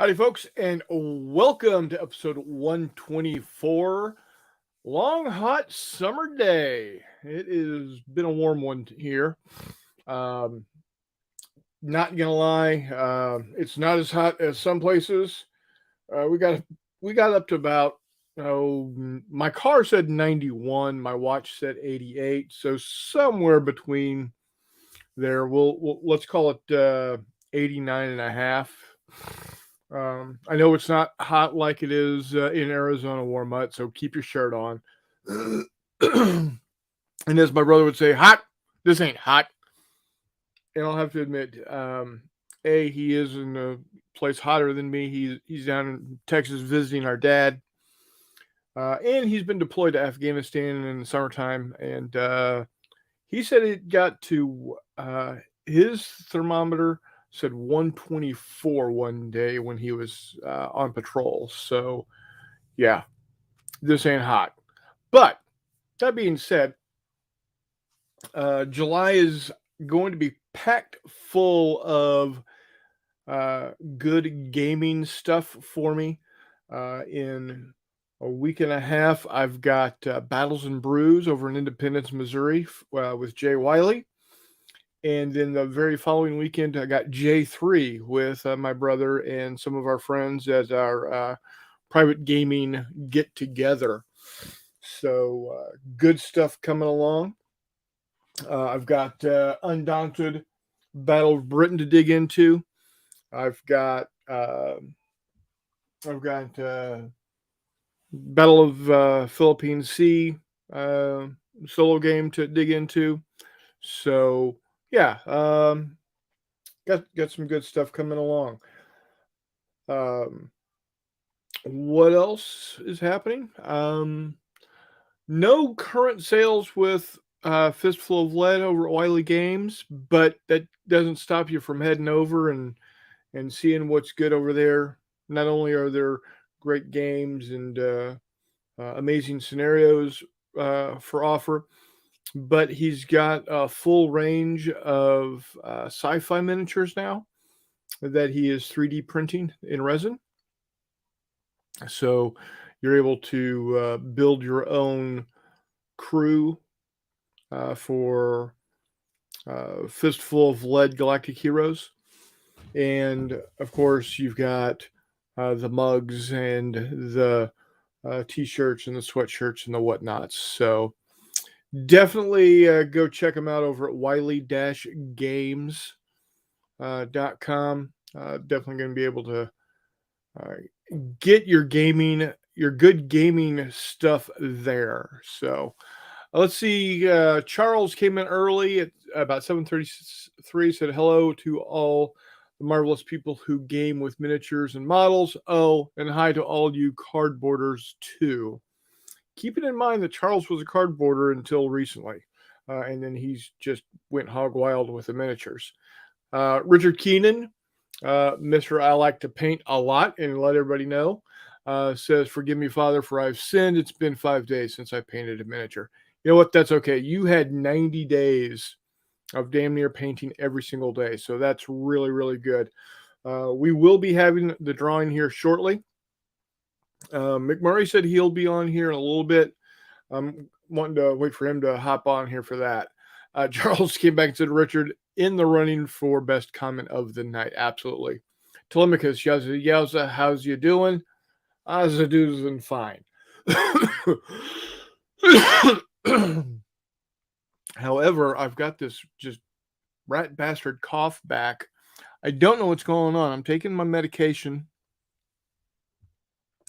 Howdy, folks, and welcome to episode 124. Long, hot summer day. It has been a warm one here. Um, Not gonna lie, it's not as hot as some places. We got up to about my car said 91, my watch said 88, so somewhere between there. We'll let's call it 89 and a half. I know it's not hot like it is in Arizona, Warmut, so keep your shirt on. And as my brother would say, hot. This ain't hot. And I'll have to admit, he is in a place hotter than me. He's down in Texas visiting our dad, and he's been deployed to Afghanistan in the summertime. And he said it got to his thermometer said 124 one day when he was on patrol. So, yeah, this ain't hot. But that being said, July is going to be packed full of good gaming stuff for me. In a week and a half, I've got Battles and Brews over in Independence, Missouri with Jay Wiley. And then the very following weekend, I got J3 with my brother and some of our friends as our private gaming get together. So good stuff coming along. I've got Undaunted Battle of Britain to dig into. I've got Battle of Philippine Sea solo game to dig into. So yeah, got some good stuff coming along. What else is happening? No current sales with Fistful of Lead over at Wiley Games, but that doesn't stop you from heading over and seeing what's good over there. Not only are there great games and amazing scenarios for offer, but he's got a full range of sci-fi miniatures now that he is 3D printing in resin. So you're able to build your own crew for Fistful of Lead Galactic Heroes. And of course, you've got the mugs and the t-shirts and the sweatshirts and the whatnots. So definitely go check them out over at wiley-games.com. Definitely going to be able to get your good gaming stuff there. So let's see. Charles came in early at about 7:33. Said hello to all the marvelous people who game with miniatures and models. Oh, and hi to all you cardboarders too. Keeping in mind that Charles was a cardboarder until recently, and then he's just went hog wild with the miniatures. Richard Keenan, Mr. I like to paint a lot and let everybody know, says, "Forgive me, Father, for I've sinned. It's been 5 days since I painted a miniature." You know what? That's okay. You had 90 days of damn near painting every single day. So that's really, really good. We will be having the drawing here shortly. McMurray said he'll be on here in a little bit. I'm wanting to wait for him to hop on here for that. Charles came back and said, Richard, in the running for best comment of the night. Absolutely. Telemachus, yowza, how's you doing? As a doing fine. However, I've got this just rat bastard cough back. I don't know what's going on. I'm taking my medication.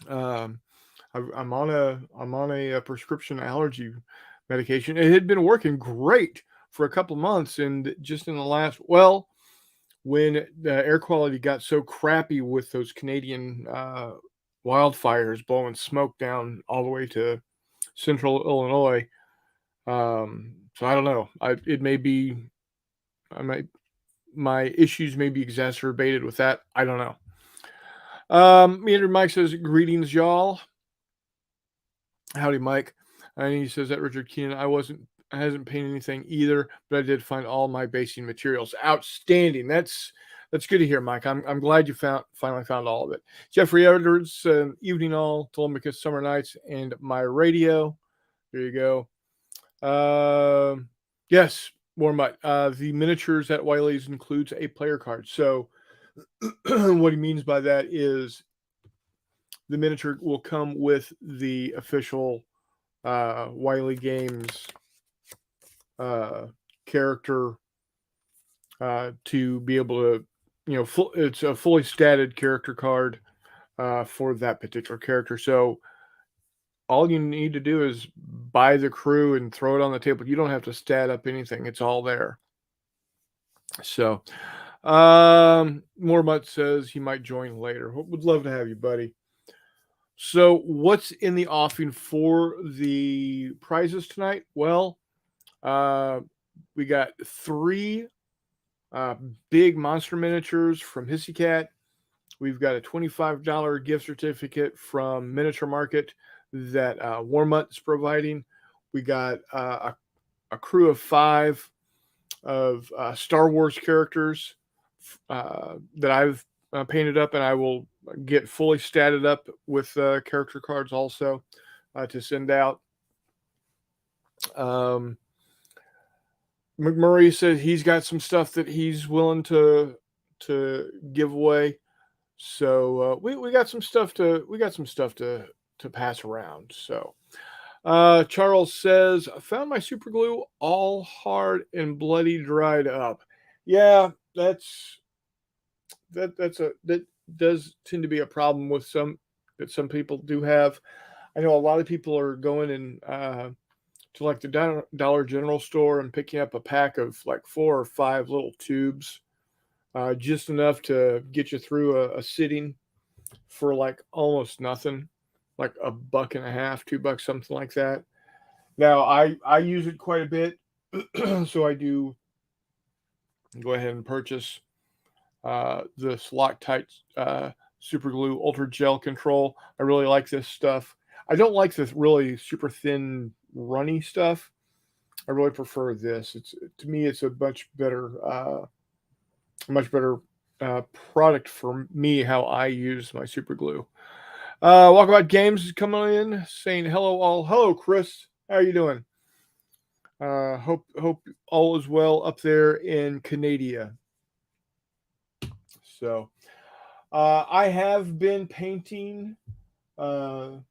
I'm on a prescription allergy medication. It had been working great for a couple months, and just in the last, when the air quality got so crappy with those Canadian wildfires blowing smoke down all the way to central Illinois. So I don't know. My issues may be exacerbated with that. I don't know. Meander Mike says, greetings, y'all. Howdy, Mike. And he says that Richard Keenan, I hasn't painted anything either, but I did find all my basing materials. Outstanding. That's That's good to hear, Mike. I'm glad you finally found all of it. Jeffrey Edwards, Evening All, Telemachus Summer Nights, and My Radio. There you go. Yes, Warmut. The miniatures at Wiley's includes a player card. So what he means by that is the miniature will come with the official Wiley Games character to be able to, it's a fully statted character card for that particular character. So all you need to do is buy the crew and throw it on the table. You don't have to stat up anything. It's all there. So, Mormut says he might join later. Would love to have you, buddy. So, what's in the offing for the prizes tonight? Well, we got 3 big monster miniatures from Hissy Cat. We've got a $25 gift certificate from Miniature Market that Warmut is providing. We got a crew of 5 of Star Wars characters that I've painted up, and I will get fully statted up with character cards also to send out. McMurray says he's got some stuff that he's willing to give away. So we got some stuff to pass around. So Charles says, I found my super glue all hard and bloody dried up. Yeah, that does tend to be a problem with some people do have. I know a lot of people are going in to like the Dollar General store and picking up a pack of like 4 or 5 little tubes, just enough to get you through a sitting for like almost nothing, like $1.50, $2, something like that. Now I use it quite a bit, so I do go ahead and purchase this Loctite super glue ultra gel control. I really like this stuff. I don't like this really super thin runny stuff. I really prefer this. To me it's a much better product for me, how I use my super glue. Walkabout Games is coming in saying hello all. Hello Chris, how are you doing? Hope all is well up there in Canada. So I have been painting some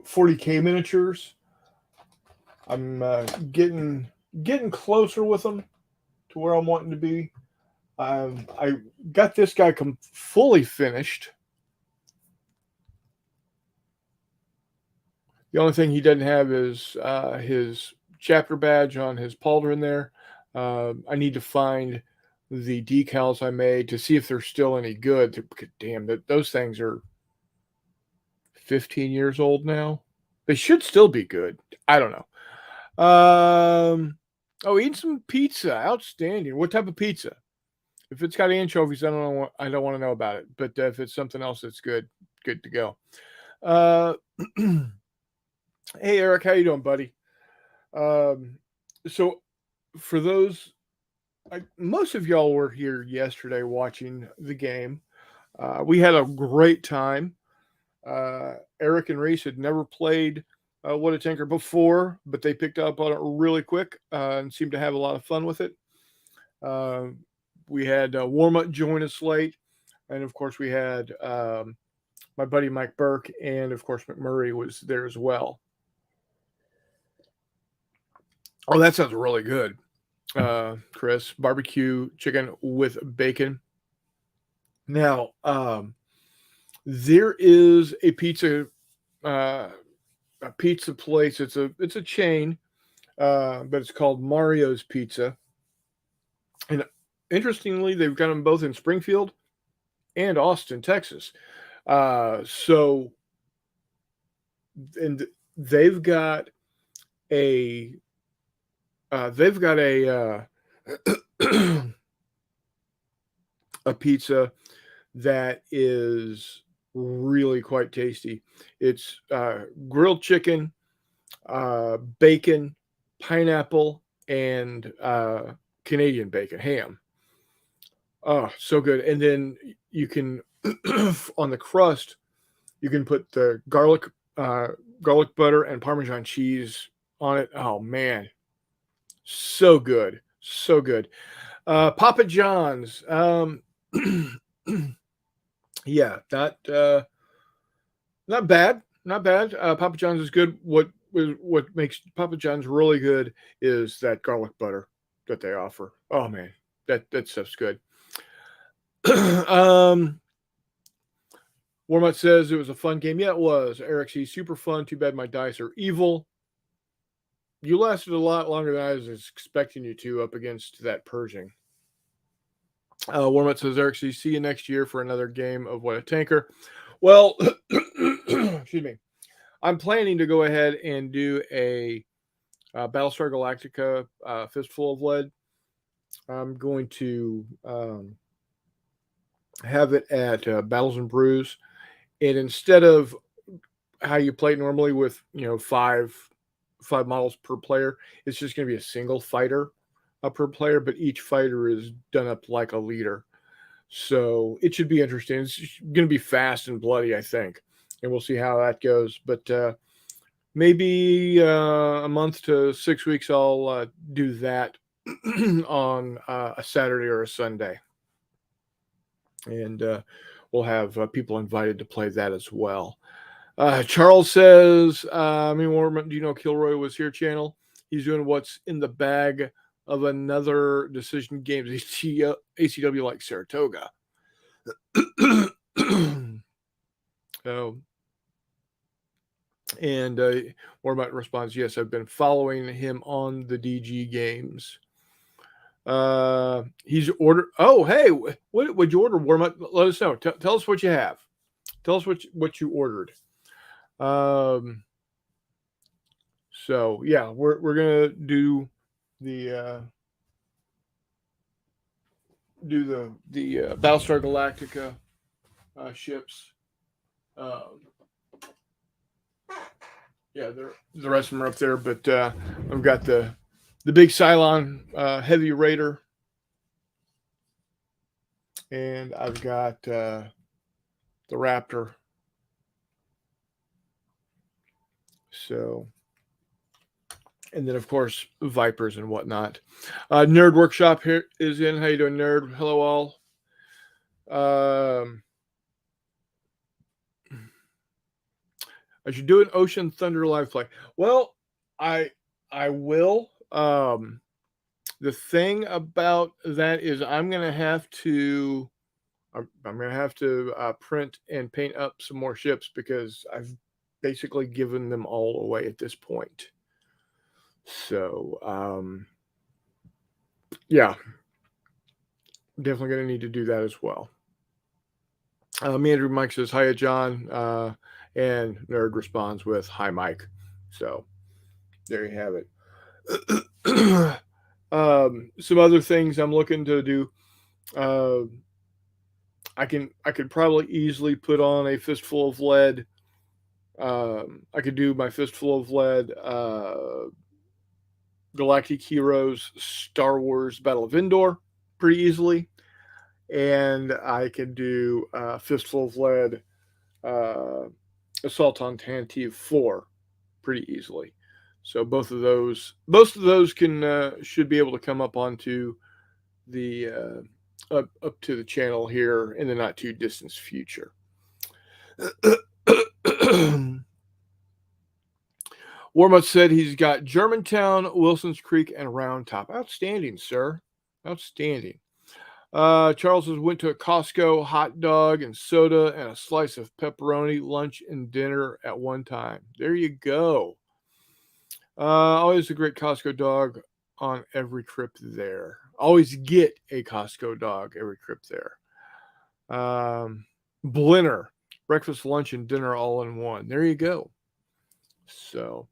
40K miniatures. I'm getting closer with them to where I'm wanting to be. I got this guy fully finished. The only thing he doesn't have is his chapter badge on his pauldron there. I need to find the decals I made to see if they're still any good. Damn, those things are 15 years old now. They should still be good. I don't know. Eating some pizza. Outstanding. What type of pizza? If it's got anchovies, I don't want to know about it. But if it's something else that's good to go. Hey Eric, how you doing, buddy? So for those, most of y'all were here yesterday watching the game. We had a great time. Eric and Reese had never played What a Tinker before, but they picked up on it really quick and seemed to have a lot of fun with it. We had Warm-Up join us late, and of course we had my buddy Mike Burke, and of course McMurray was there as well. Oh, that sounds really good, Chris. Barbecue chicken with bacon. Now, there is a pizza place. It's a chain, but it's called Mario's Pizza. And interestingly, they've got them both in Springfield and Austin, Texas. So, and they've got a a pizza that is really quite tasty. It's grilled chicken, bacon, pineapple, and Canadian bacon, ham. Oh, so good. And then you can on the crust, you can put the garlic butter and Parmesan cheese on it. Oh man, so good, so good. Papa John's. Yeah, not bad, not bad. Papa John's is good. What makes Papa John's really good is that garlic butter that they offer. Oh man, that stuff's good. um, Warmut says it was a fun game. Yeah, it was. Eric C, super fun. Too bad my dice are evil. You lasted a lot longer than I was expecting you to up against that Pershing. Warmut says, Eric C, see you next year for another game of What a Tanker. Well, excuse me. I'm planning to go ahead and do a Battlestar Galactica Fistful of Lead. I'm going to have it at Battles and Brews. And instead of how you play normally with, five models per player, it's just going to be a single fighter per player, but each fighter is done up like a leader. So it should be interesting. It's going to be fast and bloody, I think. And we'll see how that goes. But maybe a month to 6 weeks, I'll do that on a Saturday or a Sunday. And we'll have people invited to play that as well. Charles says, do you know Kilroy was here channel? He's doing what's in the bag of another Decision Games ACW like Saratoga. So, and Warmut responds, yes, I've been following him on the DG games. He's ordered. Oh, hey, what would you order, Warmut? Let us know. Tell us what you have. Tell us what you ordered. So yeah, we're gonna do the Battlestar Galactica ships. Yeah, the rest of them are up there, but I've got the big Cylon Heavy Raider, and I've got the Raptor. So, and then of course Vipers and whatnot. Nerd Workshop here is in. How you doing, Nerd? Hello all. I should do an Ocean Thunder live play. Well, I will. The thing about that is I'm gonna have to print and paint up some more ships because I've basically given them all away at this point. So yeah, definitely gonna need to do that as well. Andrew Mike says, hiya, John. And Nerd responds with, hi, Mike. So there you have it. Some other things I'm looking to do. I could probably easily put on a Fistful of Lead. I could do my Fistful of Lead Galactic Heroes Star Wars Battle of Endor pretty easily. And I can do Fistful of Lead Assault on Tantive 4 pretty easily. So both of those can should be able to come up onto the up to the channel here in the not too distant future. Warmut said he's got Germantown, Wilson's Creek, and Round Top. Outstanding, sir. Outstanding. Charles says went to a Costco, hot dog and soda and a slice of pepperoni, lunch and dinner at one time. There you go. Always a great Costco dog on every trip there. Always get a Costco dog every trip there. Blinner, breakfast, lunch, and dinner all in one. There you go. So,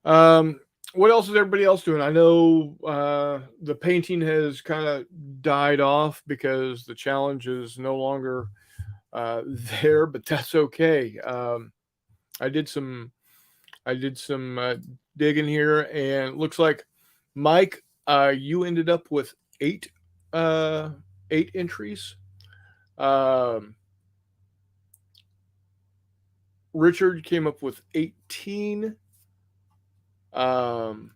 what else is everybody else doing? I know the painting has kind of died off because the challenge is no longer there, but that's okay. I did some I did some digging here, and it looks like Mike, you ended up with uh, 8 entries. Um, Richard came up with 18. Um,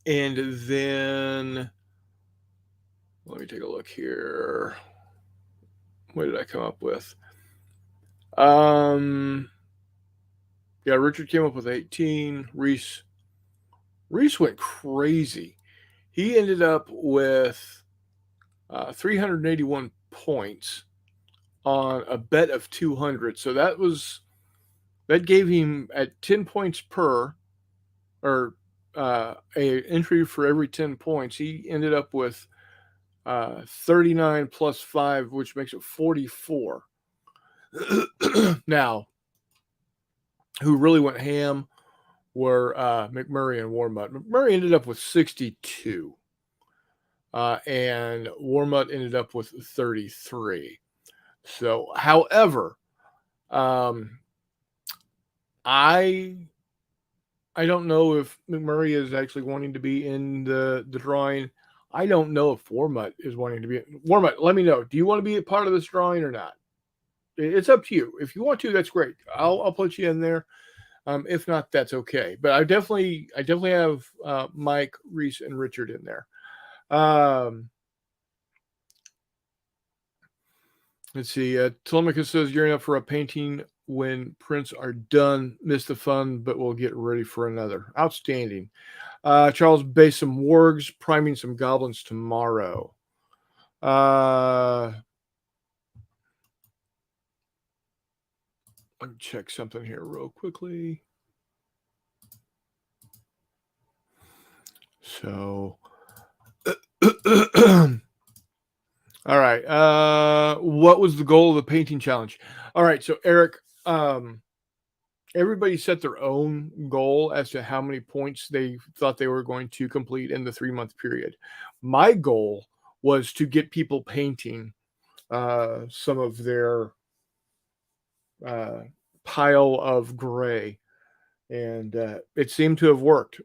and then let me take a look here. What did I come up with? Um, yeah, Richard came up with 18. Reese went crazy. He ended up with 381 points on a bet of 200. So that gave him at 10 points per, or a entry for every 10 points. He ended up with 39 plus 5, which makes it 44. Now, who really went ham were McMurray and Warmutt. McMurray ended up with 62, and Warmutt ended up with 33. So, however, um, I I don't know if McMurray is actually wanting to be in the drawing. I don't know if Warmutt is wanting to be. Warmutt, let me know. Do you want to be a part of this drawing or not? It's up to you. If you want to, that's great. I'll put you in there. If not, that's okay. But I definitely have Mike, Reese, and Richard in there. Um, let's see. Telemachus says you're up for a painting when prints are done. Miss the fun, but we'll get ready for another. Outstanding. Charles base some wargs, priming some goblins tomorrow. Let me check something here real quickly. So, all right. What was the goal of the painting challenge? All right. So, Eric, everybody set their own goal as to how many points they thought they were going to complete in the 3-month period. My goal was to get people painting some of their uh, pile of gray, and it seemed to have worked.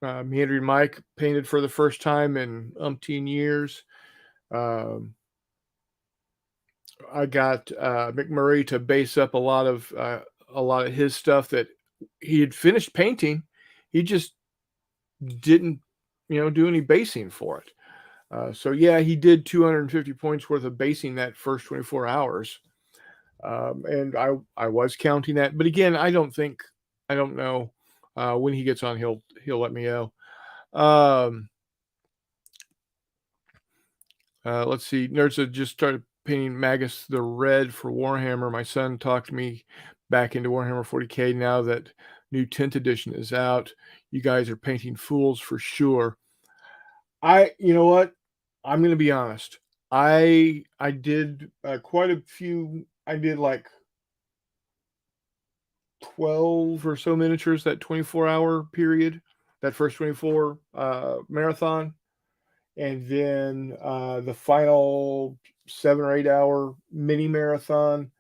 Meandering Mike painted for the first time in umpteen years. Um, I got McMurray to base up a lot of his stuff that he had finished painting. He just didn't, do any basing for it. So yeah, he did 250 points worth of basing that first 24 hours, and I was counting that. But again, I don't know. When he gets on, he'll let me know. Um, let's see. Nerds had just started painting Magus the red for Warhammer. My son talked me back into Warhammer 40K now that new 10th edition is out. You guys are painting fools for sure. You know what? I'm going to be honest. I did quite a few. I did like 12 or so miniatures that 24-hour period, that first 24 marathon. And then the final 7 or 8 hour mini marathon,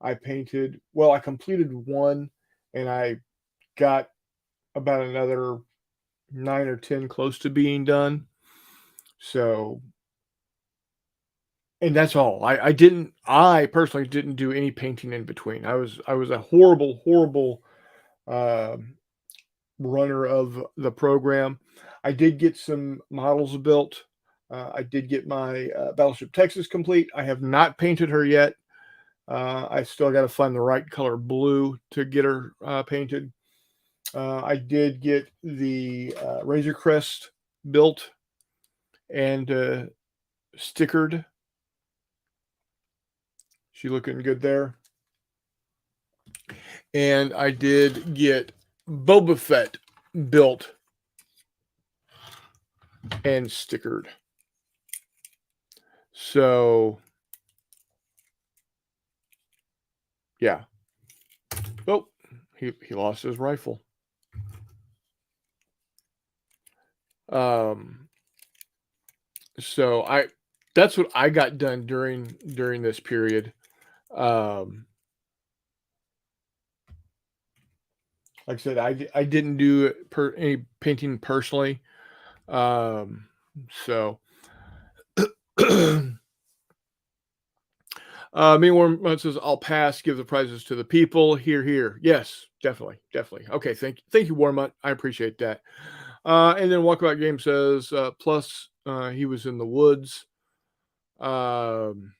I painted. Well, I completed one, and I got about another 9 or 10 close to being done. So, and that's all. I personally didn't do any painting in between. I was a horrible um runner of the program. I did get some models built. I did get my Battleship Texas complete. I have not painted her yet. I still got to find the right color blue to get her painted. I did get the Razor Crest built and stickered. She looking good there. And I did get Boba Fett built and stickered. So, yeah. Oh, he lost his rifle. Um, so that's what I got done during this period. Um, Like I said, I didn't do any painting personally. So Meanwhile, says, "I'll pass. Give the prizes to the people." Here, here. Yes, definitely, definitely. Okay, thank you, Warmut. I appreciate that. And then Walkabout Game says, plus he was in the woods. Warmut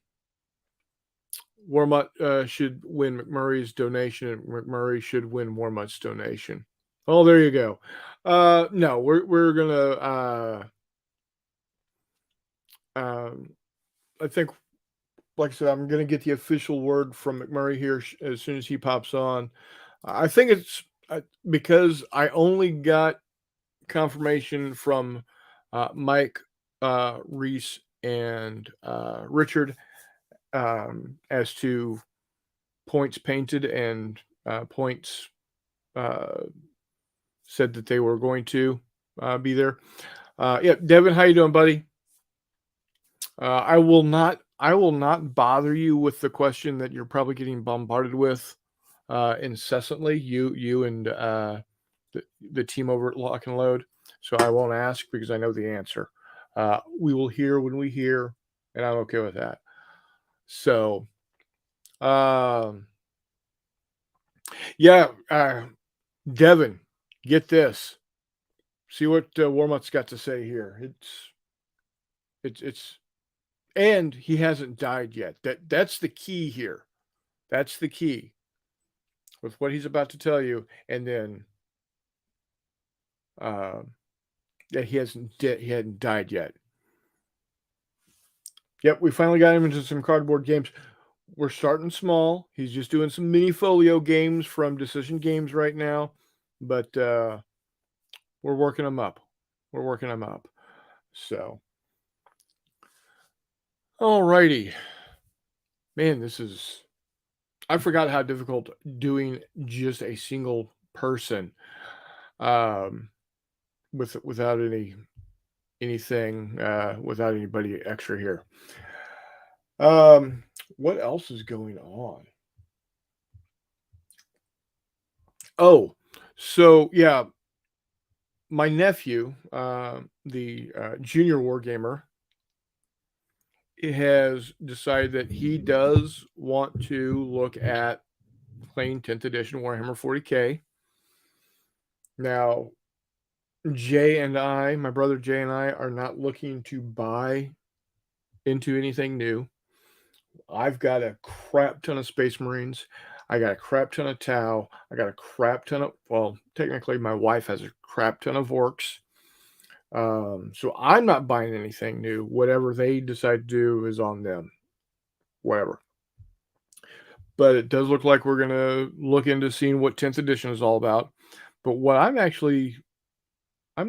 should win McMurray's donation, and McMurray should win Warmut's donation. Oh, there you go. No, we're gonna. I think, like I said, I'm gonna get the official word from McMurray here as soon as he pops on. I think it's because I only got confirmation from Mike, Reese, and Richard as to points painted and points said that they were going to be there. Yeah, Devin, how you doing, buddy? I will not. I will not bother you with the question that you're probably getting bombarded with incessantly. You and the team over at Lock and Load. So I won't ask because I know the answer. We will hear when we hear, and I'm okay with that. So, yeah, Devin, get this. See what Warmut's got to say here. It's, and he hasn't died yet. That's the key here. That's the key with what he's about to tell you, and then that he hadn't died yet. Yep, we finally got him into some cardboard games. We're starting small. He's just doing some mini folio games from Decision Games right now, but we're working them up. We're working them up. So, alrighty, man, this is. I forgot how difficult doing just a single person, um, without anything, without anybody extra here. What else is going on? Oh, so yeah, my nephew, the junior wargamer, has decided that he does want to look at playing 10th edition Warhammer 40K. Now, Jay and I, my brother Jay and I, are not looking to buy into anything new. I've got a crap ton of Space Marines. I got a crap ton of Tau. I got a crap ton of, well, technically, my wife has a crap ton of Orcs. So I'm not buying anything new. Whatever they decide to do is on them. Whatever. But it does look like we're going to look into seeing what 10th edition is all about. But what I'm a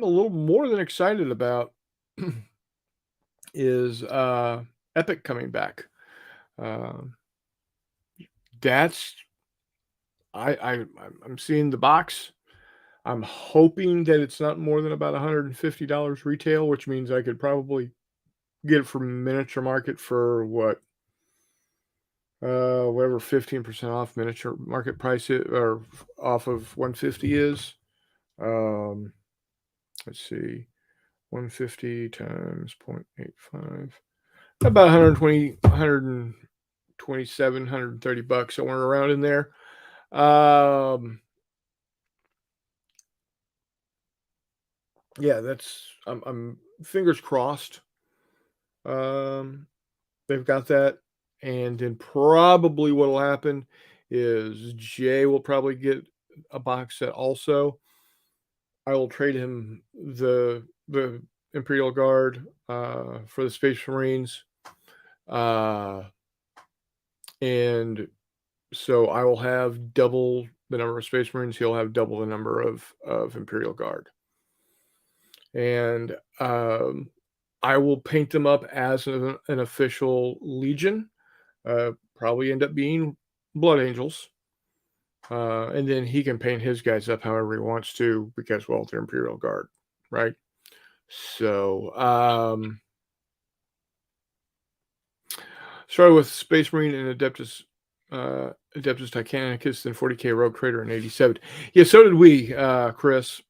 little more than excited about is Epic coming back. That's I'm seeing the box. I'm hoping that it's not more than about $150 retail, which means I could probably get it from Miniature Market for what, whatever 15% off Miniature Market price it, or off of 150 is. Let's see, 150 times 0.85, about 120, 127, 130 bucks, somewhere around in there. Yeah, that's I'm fingers crossed. They've got that, and then probably what'll happen is Jay will probably get a box set also. I will trade him the Imperial Guard for the Space Marines, and so I will have double the number of Space Marines. He'll have double the number of Imperial Guard, and I will paint them up as an official Legion. Probably end up being Blood Angels. And then he can paint his guys up however he wants to because, well, they're Imperial Guard, right? So, started with Space Marine and Adeptus Adeptus Titanicus and 40K Rogue Trader in 87. Yeah, so did we, Chris.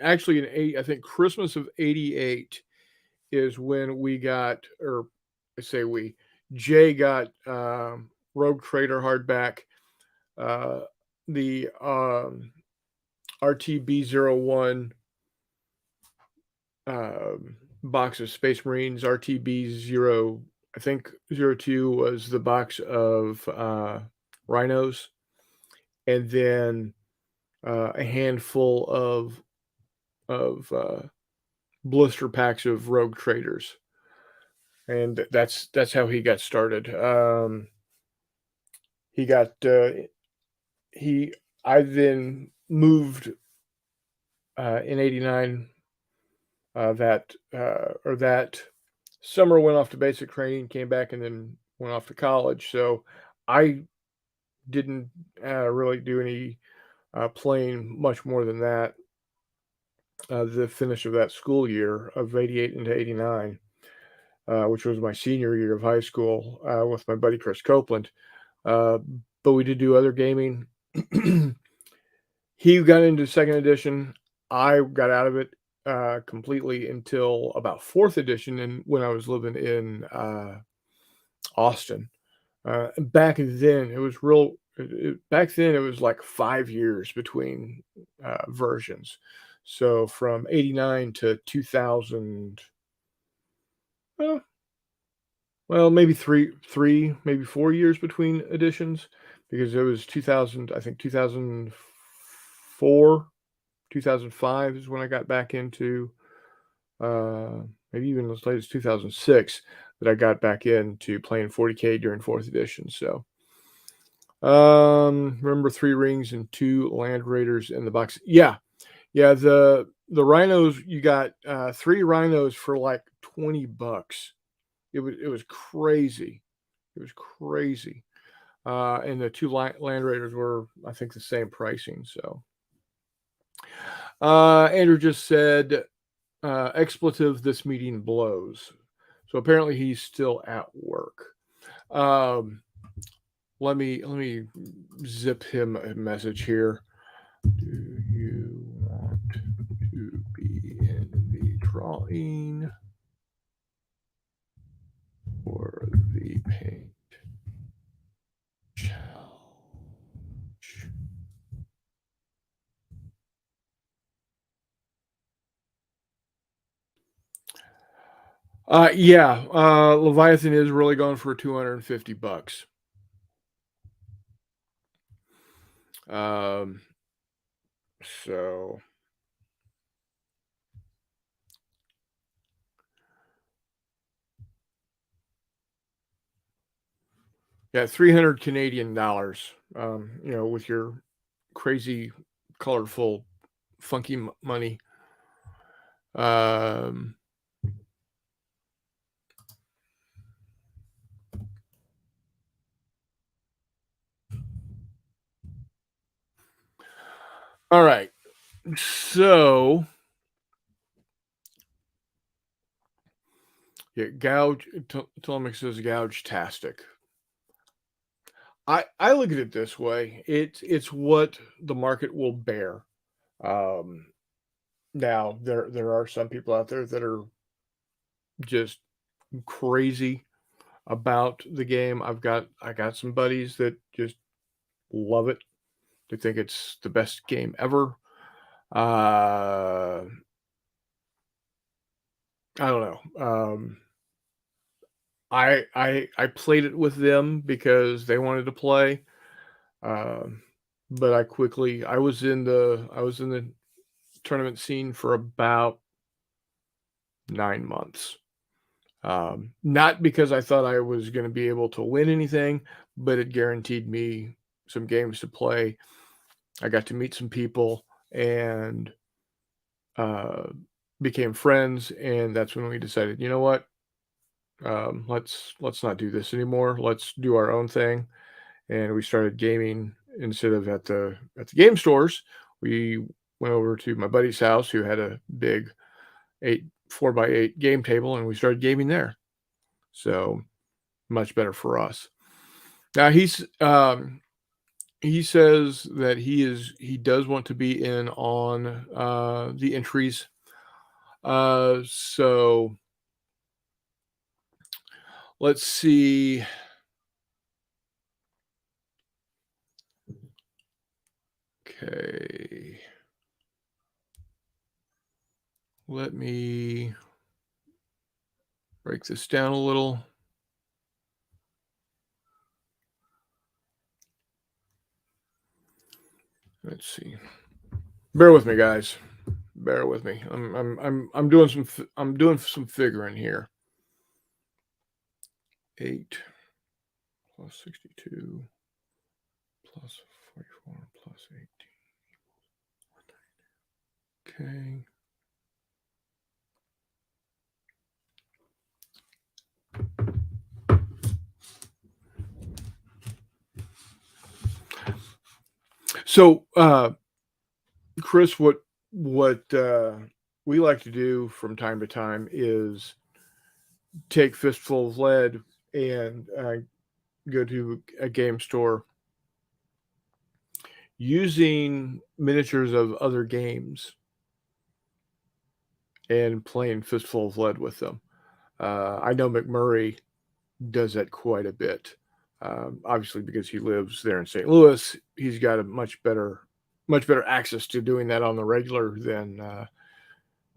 Actually, I think Christmas of 88 is when we got, or I say we, Jay got Rogue Trader hardback, the RTB01 box of Space Marines, RTB0, I think 02 was the box of Rhinos, and then a handful of blister packs of Rogue Traders, and that's how he got started. He got he I then moved in '89. That summer went off to basic training, came back, and then went off to college. So I didn't really do any playing much more than that. The finish of that school year of 88 into 89, which was my senior year of high school with my buddy Chris Copeland. But we did do other gaming. He got into second edition. I got out of it completely until about fourth edition, and when I was living in Austin. Back then, it was real. Back then, it was like 5 years between versions. So from '89 to 2000, well, maybe three, maybe 4 years between editions, because it was 2000. I think 2004, 2005 is when I got back into, maybe even as late as 2006 that I got back into playing 40K during fourth edition. So, remember 3 rings and 2 land raiders in the box. Yeah, the rhinos, you got 3 rhinos for like $20. It was crazy. It was crazy. And the 2 land raiders were, I think, the same pricing. So, Andrew just said, expletive, this meeting blows. So apparently he's still at work. Let me zip him a message here. Do you want to be in the drawing for the paint challenge? Yeah, Leviathan is really going for $250. So yeah, 300 Canadian dollars. With your crazy, colorful, funky money. All right. So, yeah, gouge. Telemix says gouge-tastic. I look at it this way. It's what the market will bear. Now there are some people out there that are just crazy about the game. I got some buddies that just love it. They think it's the best game ever. I don't know. I played it with them because they wanted to play. But I was in the tournament scene for about 9 months. Not because I thought I was going to be able to win anything, but it guaranteed me some games to play. I got to meet some people and became friends, and that's when we decided, you know what, let's not do this anymore. Let's do our own thing, and we started gaming instead of at the game stores. We went over to my buddy's house, who had a big 4x8 game table, and we started gaming there. So much better for us. Now he says that he does want to be in on the entries. So let's see. Okay. Let me break this down a little. Let's see. Bear with me, guys. Bear with me. I'm doing some figuring here. 8 plus 62 plus 44 plus 18. Okay. So, Chris, what we like to do from time to time is take Fistful of Lead and go to a game store using miniatures of other games and playing Fistful of Lead with them. I know McMurray does that quite a bit. Obviously, because he lives there in St. Louis, he's got a much better access to doing that on the regular than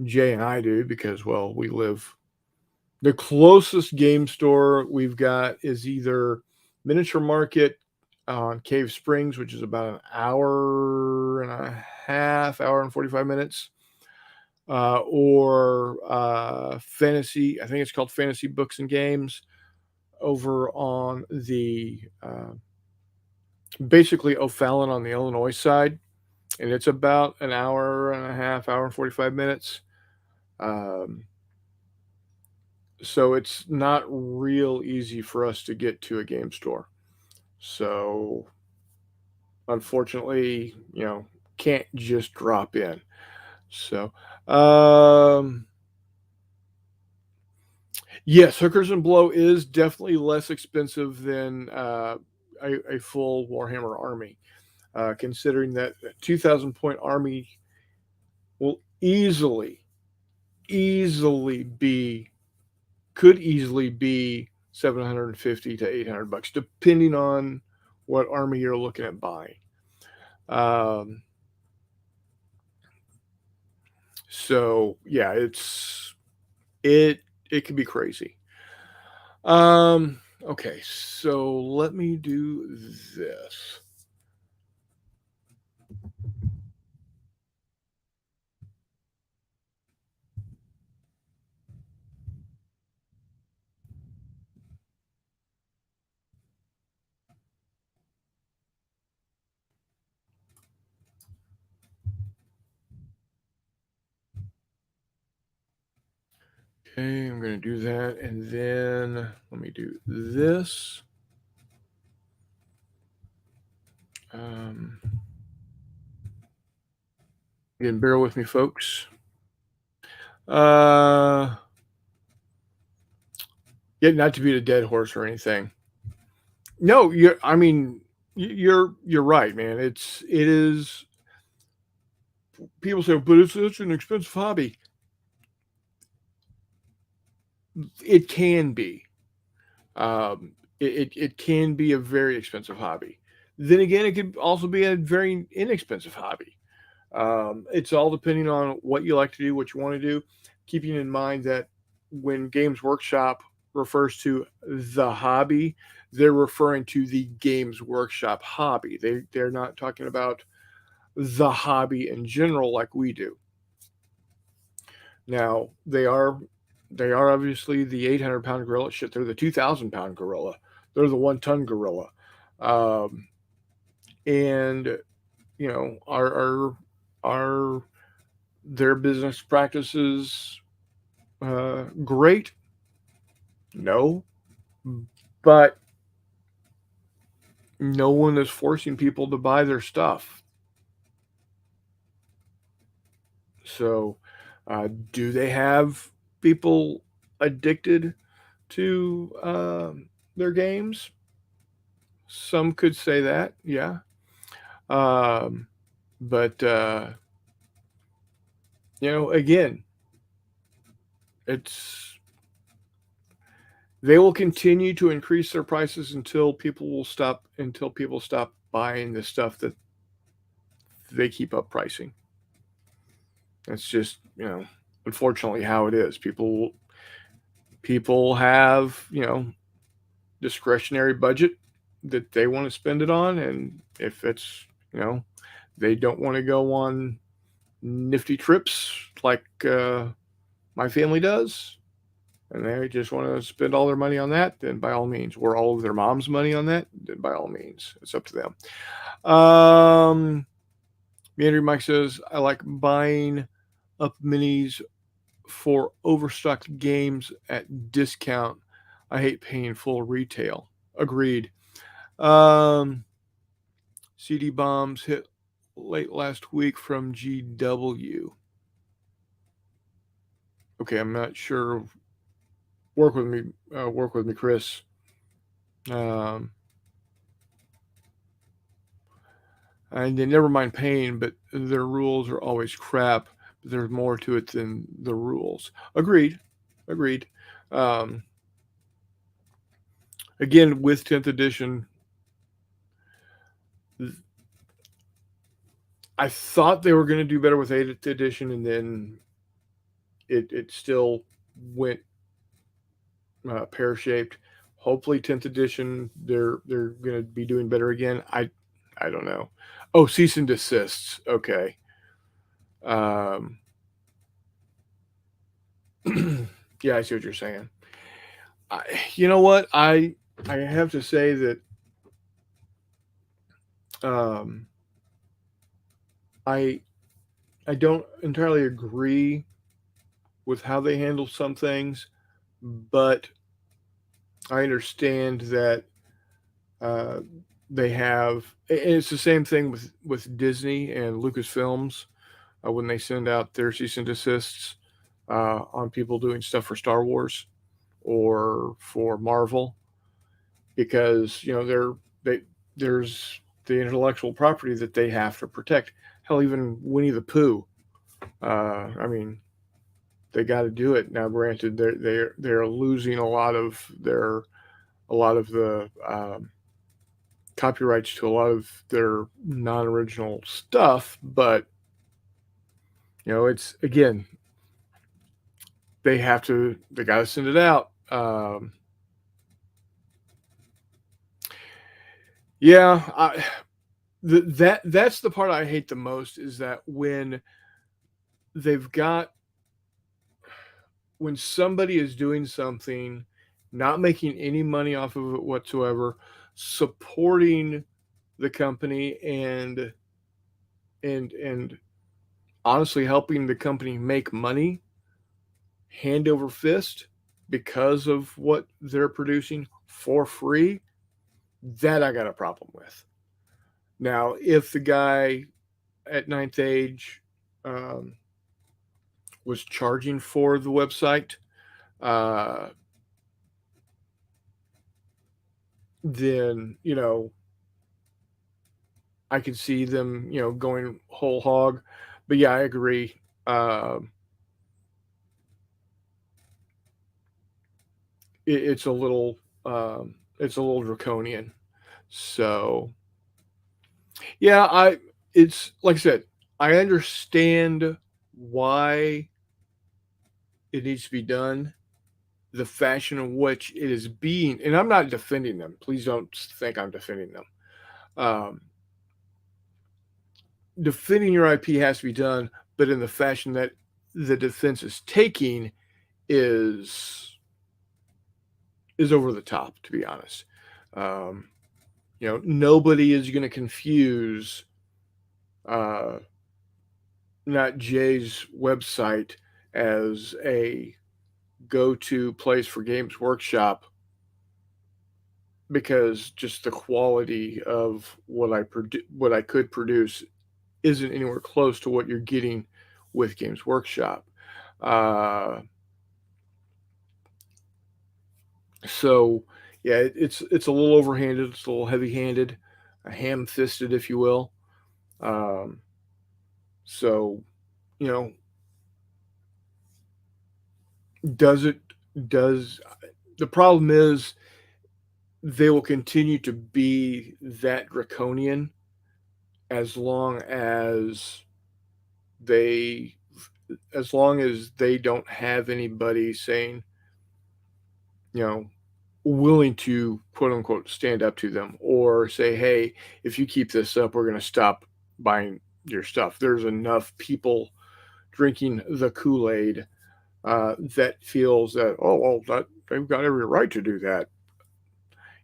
Jay and I do. Because well, we live the closest game store we've got is either Miniature Market on Cave Springs, which is about an hour and a half, hour and 45 minutes, or Fantasy. I think it's called Fantasy Books and Games over on the basically O'Fallon on the Illinois side, and it's about an hour and a half, hour and 45 minutes. Um, so it's not real easy for us to get to a game store. So unfortunately, can't just drop in. So, yes, Hookers and Blow is definitely less expensive than a full Warhammer army. Considering that a 2,000 point army will easily be, could easily be 750 to 800 bucks, depending on what army you're looking at buying. Um, so yeah, it it can be crazy. Okay, so let me do this. Okay, I'm going to do that. And then let me do this. Um, Again, bear with me, folks. Uh, yeah, not to beat a dead horse or anything. No, I mean, you're right, man. It is. People say, but it's such an expensive hobby. It can be. It can be a very expensive hobby. Then again, it could also be a very inexpensive hobby. It's all depending on what you like to do, what you want to do, keeping in mind that when Games Workshop refers to the hobby, they're referring to the Games Workshop hobby. They're not talking about the hobby in general like we do. Now they are obviously the 800-pound gorilla. Shit, they're the 2,000-pound gorilla. They're the 1-ton gorilla. Um, and are their business practices great? No, but no one is forcing people to buy their stuff. So, do they have people addicted to their games? Some could say that, yeah. Um, but again, it's they will continue to increase their prices until people stop buying the stuff that they keep up pricing. That's just, unfortunately how it is. People have, discretionary budget that they want to spend it on, and if it's, they don't want to go on nifty trips like my family does, and they just want to spend all their money on that, then by all means, or all of their mom's money on that, then by all means, it's up to them. Andrew Mike says, I like buying up minis for overstocked games at discount. I hate paying full retail. Agreed. Um, CD bombs hit late last week from GW. Okay, I'm not sure. Work with me, Chris. Um, and they never mind paying, but their rules are always crap. But there's more to it than the rules. Agreed. Um, again, with 10th edition, I thought they were going to do better with 8th edition, and then it still went pear shaped. Hopefully, 10th edition they're going to be doing better again. I don't know. Oh, cease and desists. Okay. Um, yeah, I see what you're saying. You know what? I have to say that um, I I don't entirely agree with how they handle some things, but I understand that uh, they have. And it's the same thing with Disney and Lucasfilms when they send out their cease and desists on people doing stuff for Star Wars or for Marvel, because there's the intellectual property that they have to protect. Hell, even Winnie the Pooh. I mean, they got to do it now. Granted, they're losing a lot of the copyrights to a lot of their non-original stuff, but it's again they got to send it out. Yeah, that's the part I hate the most, is that they've got when somebody is doing something, not making any money off of it whatsoever, supporting the company and honestly helping the company make money hand over fist because of what they're producing for free, that I got a problem with. Now, if the guy at Ninth Age um, was charging for the website, uh, then I could see them going whole hog. But yeah, I agree. It's a little draconian. So yeah, it's like I said, I understand why it needs to be done, the fashion in which it is being, and I'm not defending them. Please don't think I'm defending them. Um, Defending your IP has to be done, but in the fashion that the defense is taking is over the top, to be honest. Um, nobody is going to confuse uh, Not Jay's website as a go-to place for Games Workshop because just the quality of what I could produce isn't anywhere close to what you're getting with Games Workshop. Uh, so yeah, it's a little overhanded, it's a little heavy-handed, ham-fisted, if you will. Um, so you know, does it does the problem is they will continue to be that draconian as long as they as long as they don't have anybody saying, you know, willing to quote unquote stand up to them or say, hey, if you keep this up, we're going to stop buying your stuff. There's enough people drinking the Kool-Aid that feels that, oh, well, that they've got every right to do that.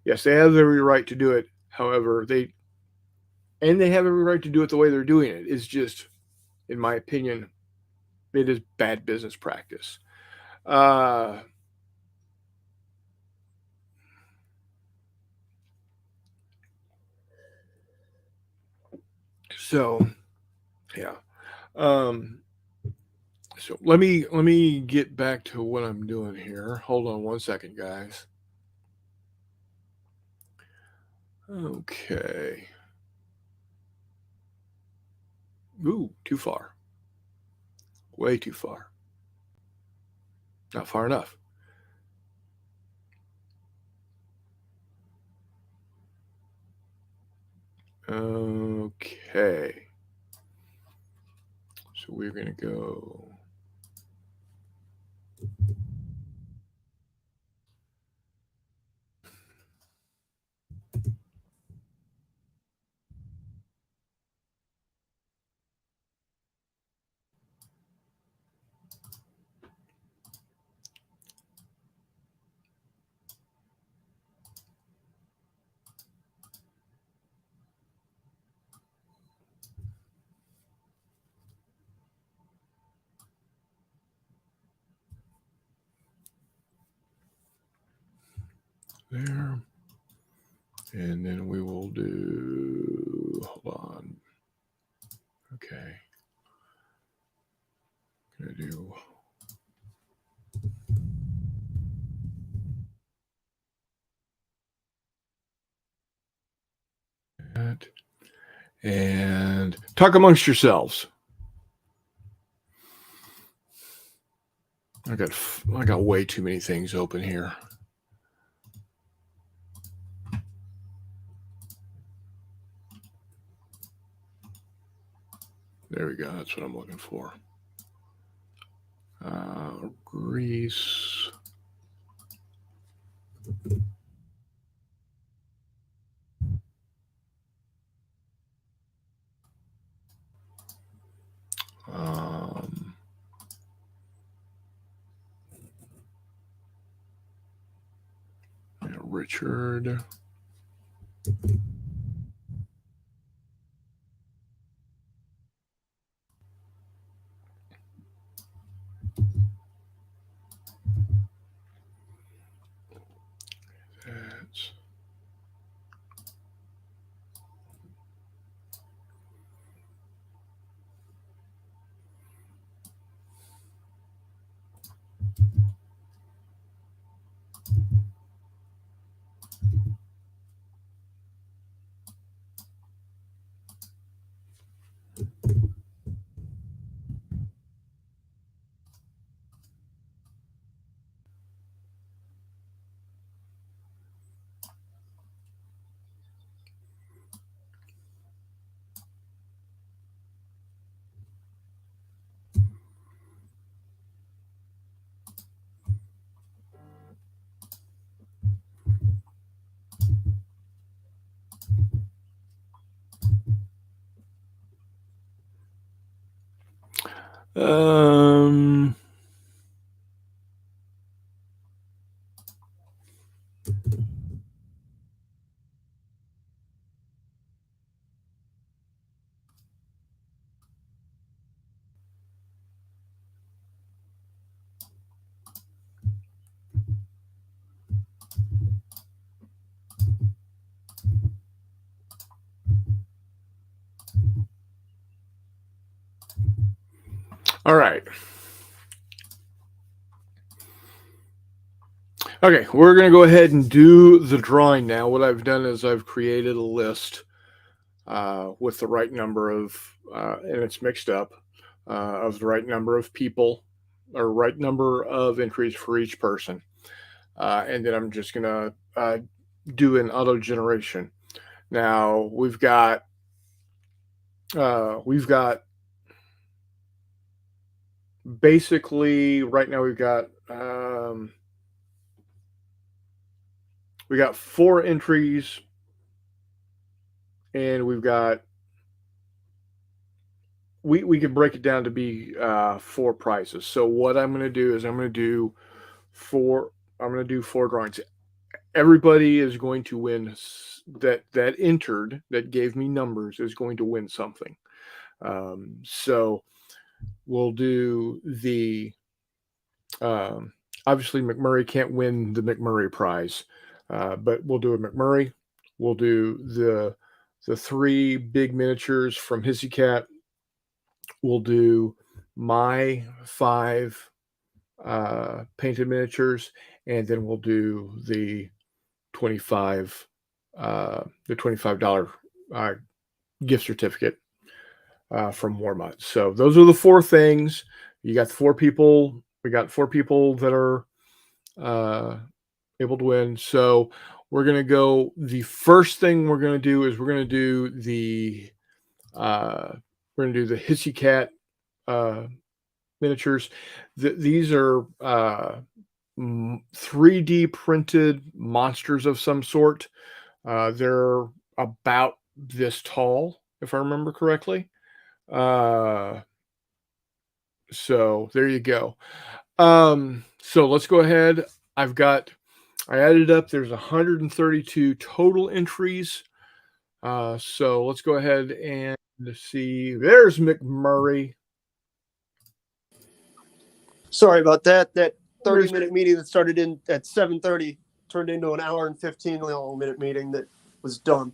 Yes, they have every right to do it. However, they have every right to do it the way they're doing it. It's just, in my opinion, it is bad business practice. Uh, so yeah. Um, so let me get back to what I'm doing here. Hold on one second, guys. Okay. Ooh, too far. Way too far. Not far enough. Okay. So we're gonna go. There. And then we will do, hold on. Okay. Gonna do that. And talk amongst yourselves. I got way too many things open here. There we go. That's what I'm looking for. Greece. Um, Richard. That's um all right. Okay, we're going to go ahead and do the drawing now. What I've done is I've created a list with the right number of, and it's mixed up, of the right number of people or right number of entries for each person. And then I'm just going to do an auto generation. Now we've got basically right now we got 4 entries, and we can break it down to be 4 prizes. So what I'm going to do is I'm going to do 4 drawings. Everybody is going to win that entered that gave me numbers is going to win something. So we'll do the obviously McMurray can't win the McMurray prize, but we'll do a McMurray. We'll do the 3 big miniatures from Hissy Cat. We'll do my 5 painted miniatures, and then we'll do the $25 gift certificate from Warmut. So those are the 4 things. You got 4 people. We got 4 people that are able to win. So we're gonna go. The first thing we're gonna do is we're gonna do the Hissy Cat miniatures. These are 3D printed monsters of some sort. They're about this tall, if I remember correctly. So there you go. So let's go ahead. I added up. There's 132 total entries. So let's go ahead and see. There's McMurray. Sorry about that. That 30-minute meeting that started at 7:30 turned into an hour and 15-minute meeting that was done.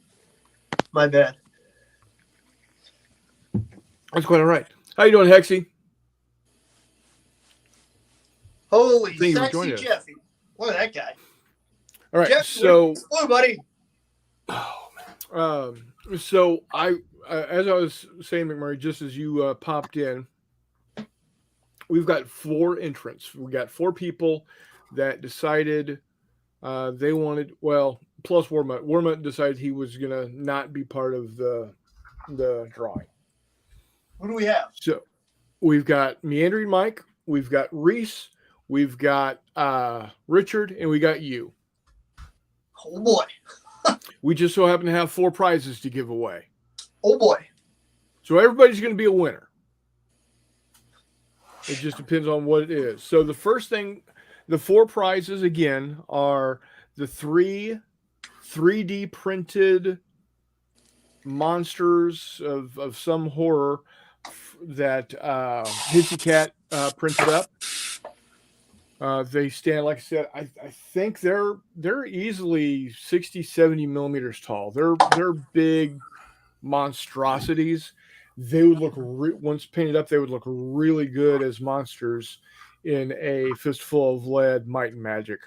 My bad. That's quite all right. How you doing, Hexy? Holy sexy Jeffy. Look at that guy. All right, Jeff, so hello, buddy. So as I was saying, McMurray, just as you popped in, we've got 4 entrants. We got 4 people that decided they wanted, well, plus Warmut. Warmut decided he was gonna not be part of the drawing. Who do we have? So we've got Meandering Mike, we've got Reese, we've got Richard, and we got you. Oh boy. We just so happen to have 4 prizes to give away. Oh boy. So everybody's going to be a winner. It just depends on what it is. So the first thing, the 4 prizes again are the 3 3D printed monsters of some horror that Hissy Cat printed up. They stand, like I said, I think they're easily 60, 70 millimeters tall. They're big monstrosities. They would look once painted up, they would look really good as monsters in a Fistful of Lead Might and Magic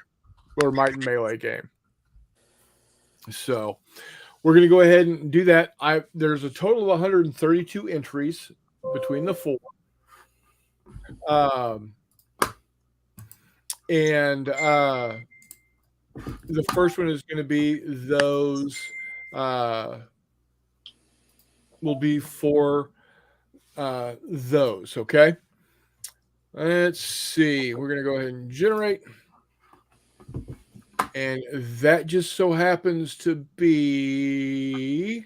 or Might and Melee game. So we're going to go ahead and do that. There's a total of 132 entries between the 4. And the first one is going to be those will be for those. Okay. Let's see. We're going to go ahead and generate. And that just so happens to be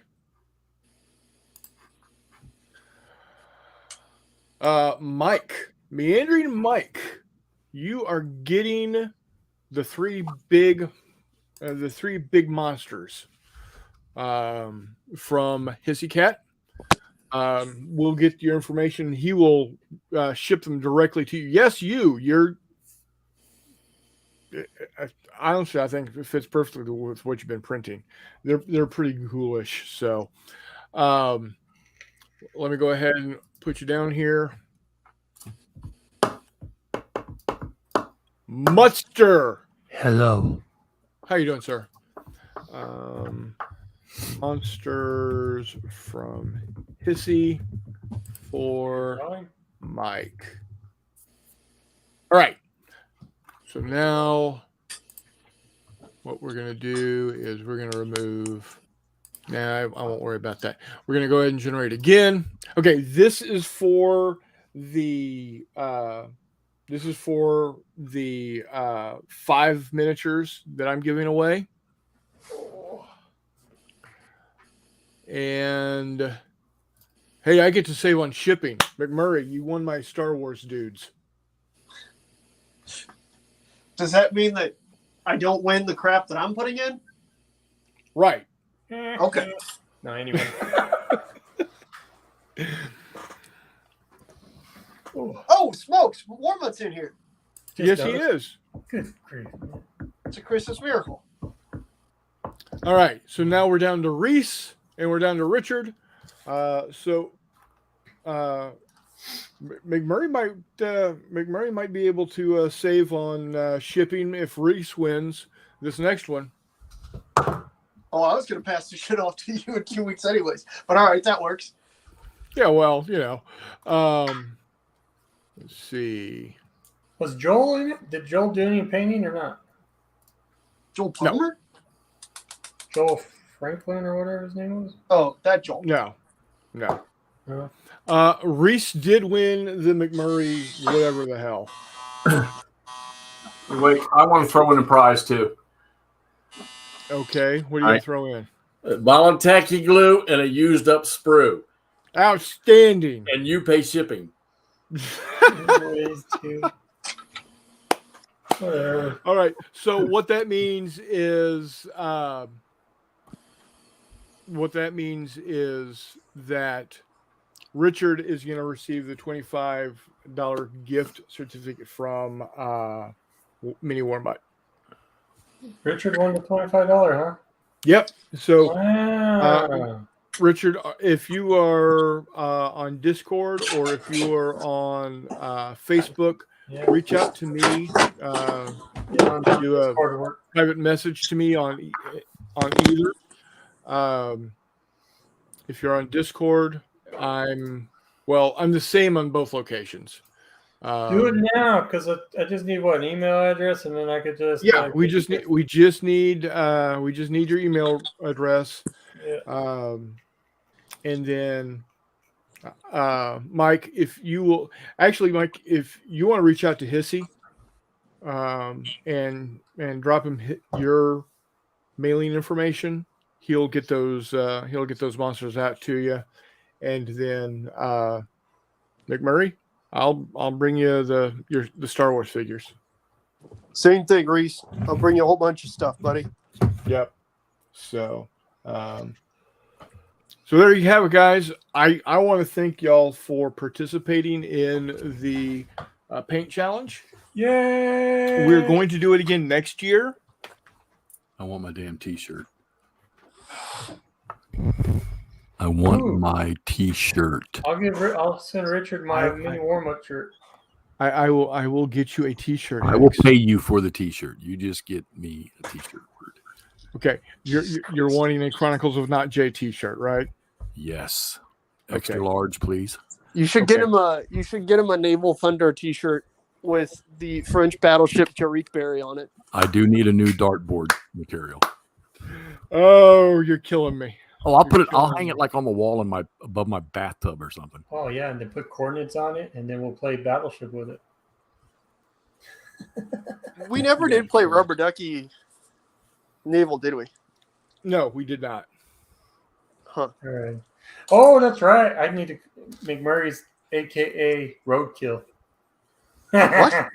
Mike. Meandering Mike. You are getting the 3 big monsters from Hissy Cat. We'll get your information. He will ship them directly to you. Yes, you're. Honestly, I think it fits perfectly with what you've been printing. They're pretty ghoulish. So, let me go ahead and put you down here. Mutster Hello. How you doing, sir? Monsters from Hissy for Mike. All right. So now what we're going to do is we're going to remove. Nah, I won't worry about that. We're going to go ahead and generate again. Okay, this is for the 5 miniatures that I'm giving away. And hey, I get to save on shipping. McMurray, you won my Star Wars dudes. Does that mean that I don't win the crap that I'm putting in? Right. Okay. No, anyway. Oh, smokes! Warmut's in here. Yes, he is. Good grief. It's a Christmas miracle. All right. So now we're down to Reese and we're down to Richard. McMurray might be able to save on shipping if Reese wins this next one. Oh, I was going to pass the shit off to you in 2 weeks anyways. But all right, that works. Yeah, well, let's see. Was Joel in it? Did Joel do any painting or not? Joel Palmer? Joel Franklin or whatever his name was? Oh, that Joel. No. No. Reese did win the McMurray whatever the hell. Wait, I want to throw in a prize too. Okay, what are you All going right. to throw in? Voluntecky glue and a used up sprue. Outstanding. And you pay shipping. Anyways, too. Whatever. All right. So what that means is that Richard is going to receive the $25 gift certificate from Mini Warbutt. Richard won the $25, huh? Yep. So Wow. Richard, if you are on Discord or if you are on Facebook, Yeah. reach out to me. Do a Hard work. private message to me on either. If you're on Discord, I'm the same on both locations. Do it now, because I just need an email address, and then I could just we just need your email address. Yeah. And then Mike, if you want to reach out to Hissy, and drop him your mailing information, he'll get those monsters out to you. And then McMurray, I'll bring you the Star Wars figures. Same thing, Reese. I'll bring you a whole bunch of stuff, buddy. Yep. So there you have it, guys. I want to thank y'all for participating in the paint challenge. Yay! We're going to do it again next year. I want my damn T-shirt. I want my T-shirt. I'll send Richard my mini warm-up shirt. I will get you a T-shirt. I will pay you for the T-shirt. You just get me a T-shirt. Okay, you're wanting a Chronicles of Not Jay T-shirt, right? Yes. Extra Okay. large, please. You should get him a Naval Thunder T-shirt with the French battleship Tariq Berry on it. I do need a new dartboard material. Oh, you're killing me. Oh, I'll hang it like on the wall above my bathtub or something. Oh yeah, and then put coordinates on it, and then we'll play Battleship with it. We never did play Rubber Ducky Naval, did we? No, we did not. Huh. All right. Oh, that's right. I need to McMurray's AKA Roadkill. What?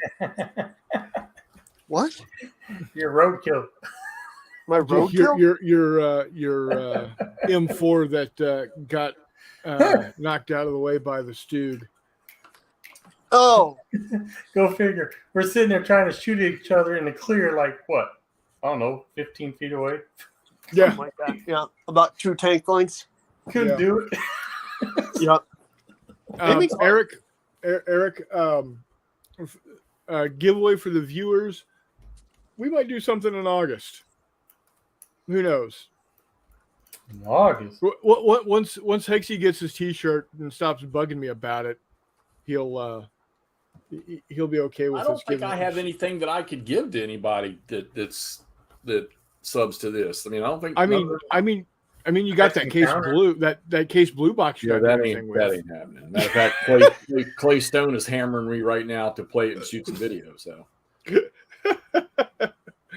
What? You're Roadkill. My roadkill? Your M4 that got knocked out of the way by the Stug. Oh, Go figure. We're sitting there trying to shoot each other in the clear, like what? I don't know, 15 feet away. Yeah. something like that. Yeah, about 2 tank lengths. Couldn't do it. Yep. Maybe- Eric, giveaway for the viewers. we might do something in August. Who knows? In August. Once Hexy gets his T-shirt and stops bugging me about it, he'll be okay with I us. don't think giving I it- have anything that I could give to anybody that subs to this. I mean, I don't think. I mean, you got that Hexy case counter. blue that case blue box. You yeah, got that everything ain't with. that ain't happening. Matter of fact, Clay Stone is hammering me right now to play it and shoot some video. So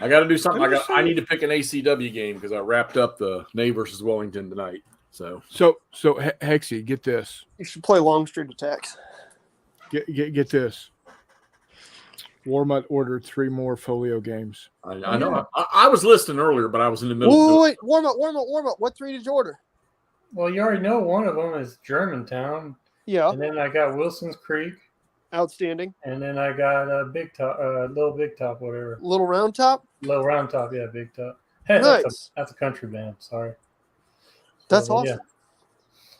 I got to do something. I need to pick an ACW game because I wrapped up the Ney versus Wellington tonight. So So Hexy, get this. You should play Long Street Attacks. Get this. Warmutt ordered 3 more Folio games. I know. I was listening earlier, but I was in the middle. Wait, warm up. What 3 did you order? Well, you already know one of them is Germantown, Yeah, and then I got Wilson's Creek, outstanding. and then I got Big Top, Little Big Top, whatever. Little Round Top. Little Round Top, yeah, Big Top. Hey, Nice. that's a country band. Sorry. That's So, awesome.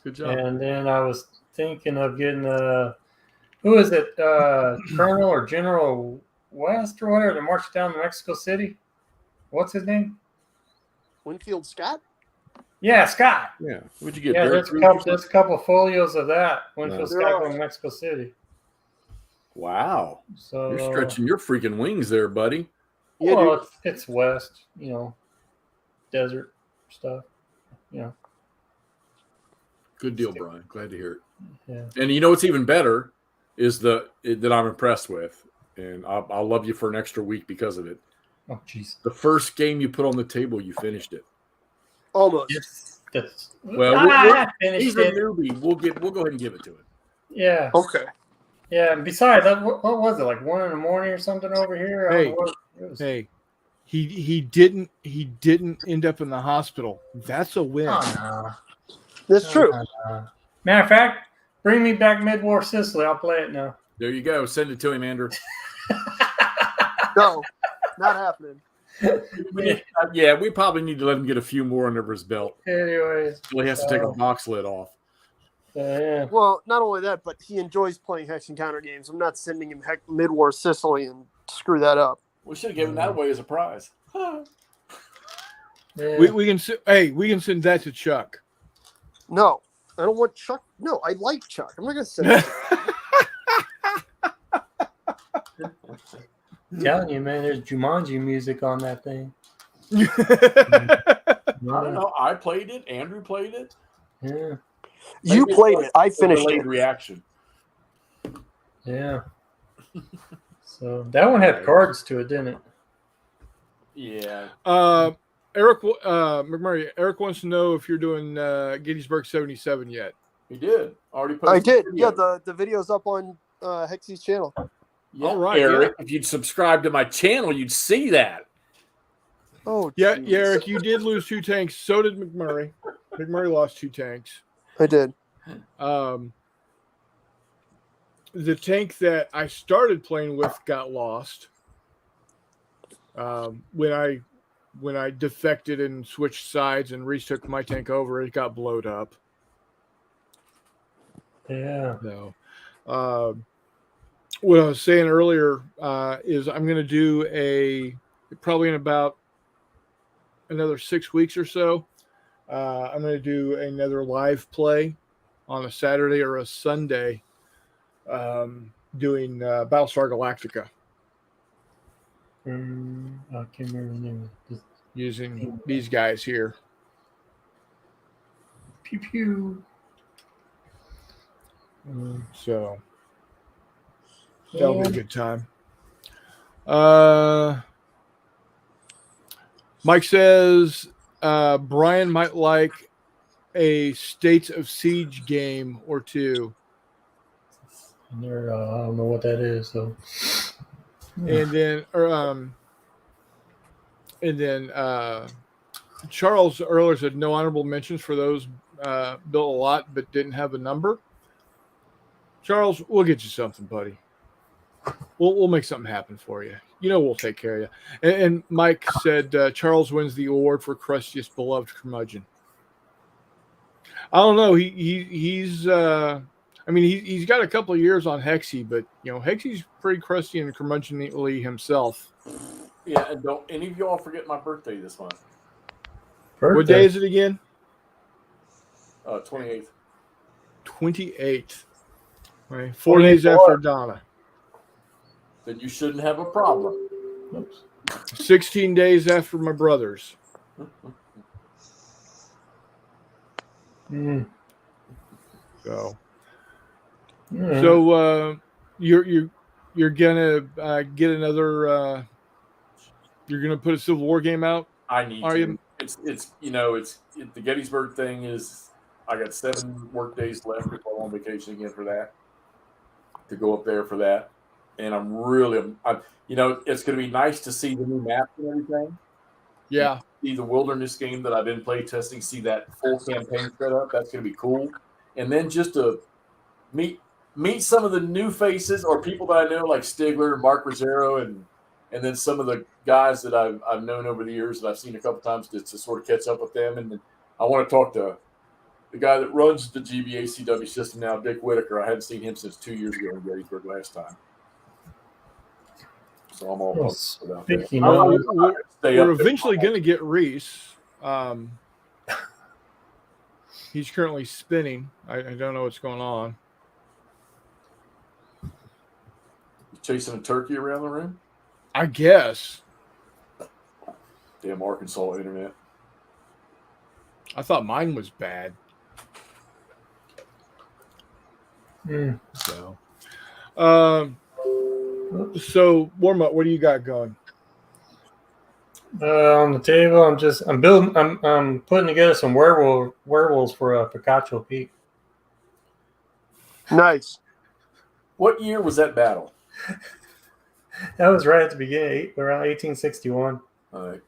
Good job. And then I was thinking of getting who is it? Colonel or General West or whatever that marched down to Mexico City. What's his name? Winfield Scott. Yeah, Scott. Yeah. What'd you get? Yeah, Derek there's a couple folios of that. Winfield There Scott are. going to Mexico City. Wow. So You're stretching your freaking wings there, buddy. Yeah, well, dude. it's west, desert stuff. Good deal, Brian. Glad to hear it. Yeah. And you know what's even better is that I'm impressed with, and I'll love you for an extra week because of it. Oh, jeez. The first game you put on the table, you finished it. Almost. Yes. That's, Well, I finished He's a it. newbie. We'll go ahead and give it to him. Yeah. Okay. Yeah. And besides, what was it, like 1 a.m. or something over here? I don't Hey. know what it was. Hey, he didn't end up in the hospital. That's a win. Oh, no. That's true. Matter of fact, bring me back Mid-War Sicily. I'll play it now. There you go. Send it to him, Andrew. No, not happening. Yeah, we probably need to let him get a few more under his belt. Anyways. He has to take a box lid off. Yeah. Well, not only that, but he enjoys playing Hex Encounter games. I'm not sending him Mid-War Sicily and screw that up. We should have given that away as a prize. Yeah. We can send that to Chuck. No, I don't want Chuck. No, I like Chuck. I'm not going to send it. Telling you, man, there's Jumanji music on that thing. I don't know. I played it. Andrew played it. Yeah. You Maybe played it's it. I a finished delayed it. reaction. Yeah. So that one had cards to it, didn't it? Yeah. Eric McMurray. Eric wants to know if you're doing Gettysburg 77 yet. He did. Already I posted. did. the video. Yeah, the video's up on Hexy's channel. Yeah, All right, Eric. If you'd subscribe to my channel, you'd see that. Oh, Yeah, geez. Eric, you did lose 2 tanks. So did McMurray. McMurray lost 2 tanks. I did. The tank that I started playing with got lost. When I defected and switched sides and retook my tank over, it got blowed up. Yeah. No. What I was saying earlier is I'm going to do probably in about another 6 weeks or so. I'm going to do another live play on a Saturday or a Sunday, doing Battlestar Galactica I can't remember the name. Just using these guys here. pew pew. So that'll be a good time. Mike says Brian might like a States of Siege game or two. I don't know what that is, so. And then Charles earlier said no honorable mentions for those built a lot but didn't have a number. Charles, we'll get you something, buddy. We'll make something happen for you. We'll take care of you. And Mike said Charles wins the award for crustiest beloved curmudgeon. I don't know. He's he's got a couple of years on Hexy, but Hexy's pretty crusty and curmudgeonly himself. Yeah, and don't any of y'all forget my birthday this month. What day is it again? 28th. 28th. Right. 4 days after Donna. Then you shouldn't have a problem. Oops. 16 days after my brother's. Mm. So, Mm. so you're gonna get another. You're gonna put a Civil War game out. I need Are to. you? It's the Gettysburg thing is. I got 7 work days left before I'm on vacation again for that. To go up there for that, and I'm it's going to be nice to see the new map and everything. Yeah. See the wilderness game that I've been play testing. See that full campaign set up. That's going to be cool. And then just to meet some of the new faces or people that I know, like Stigler and Mark Rozzero, and then some of the guys that I've known over the years that I've seen a couple times to sort of catch up with them. And then I want to talk to the guy that runs the GBA CW system now, Dick Whitaker. I hadn't seen him since 2 years ago in Gettysburg last time. So I'm all pumped about that. Speaking Well, of, we're eventually going to get Reese. He's currently spinning. I don't know what's going on. You chasing a turkey around the room? I guess. Damn Arkansas internet. I thought mine was bad. mm. So warm up. What do you got going? On the table, I'm putting together some werewolves for Picacho Peak. Nice. What year was that battle? That was right at the beginning, around 1861. All right.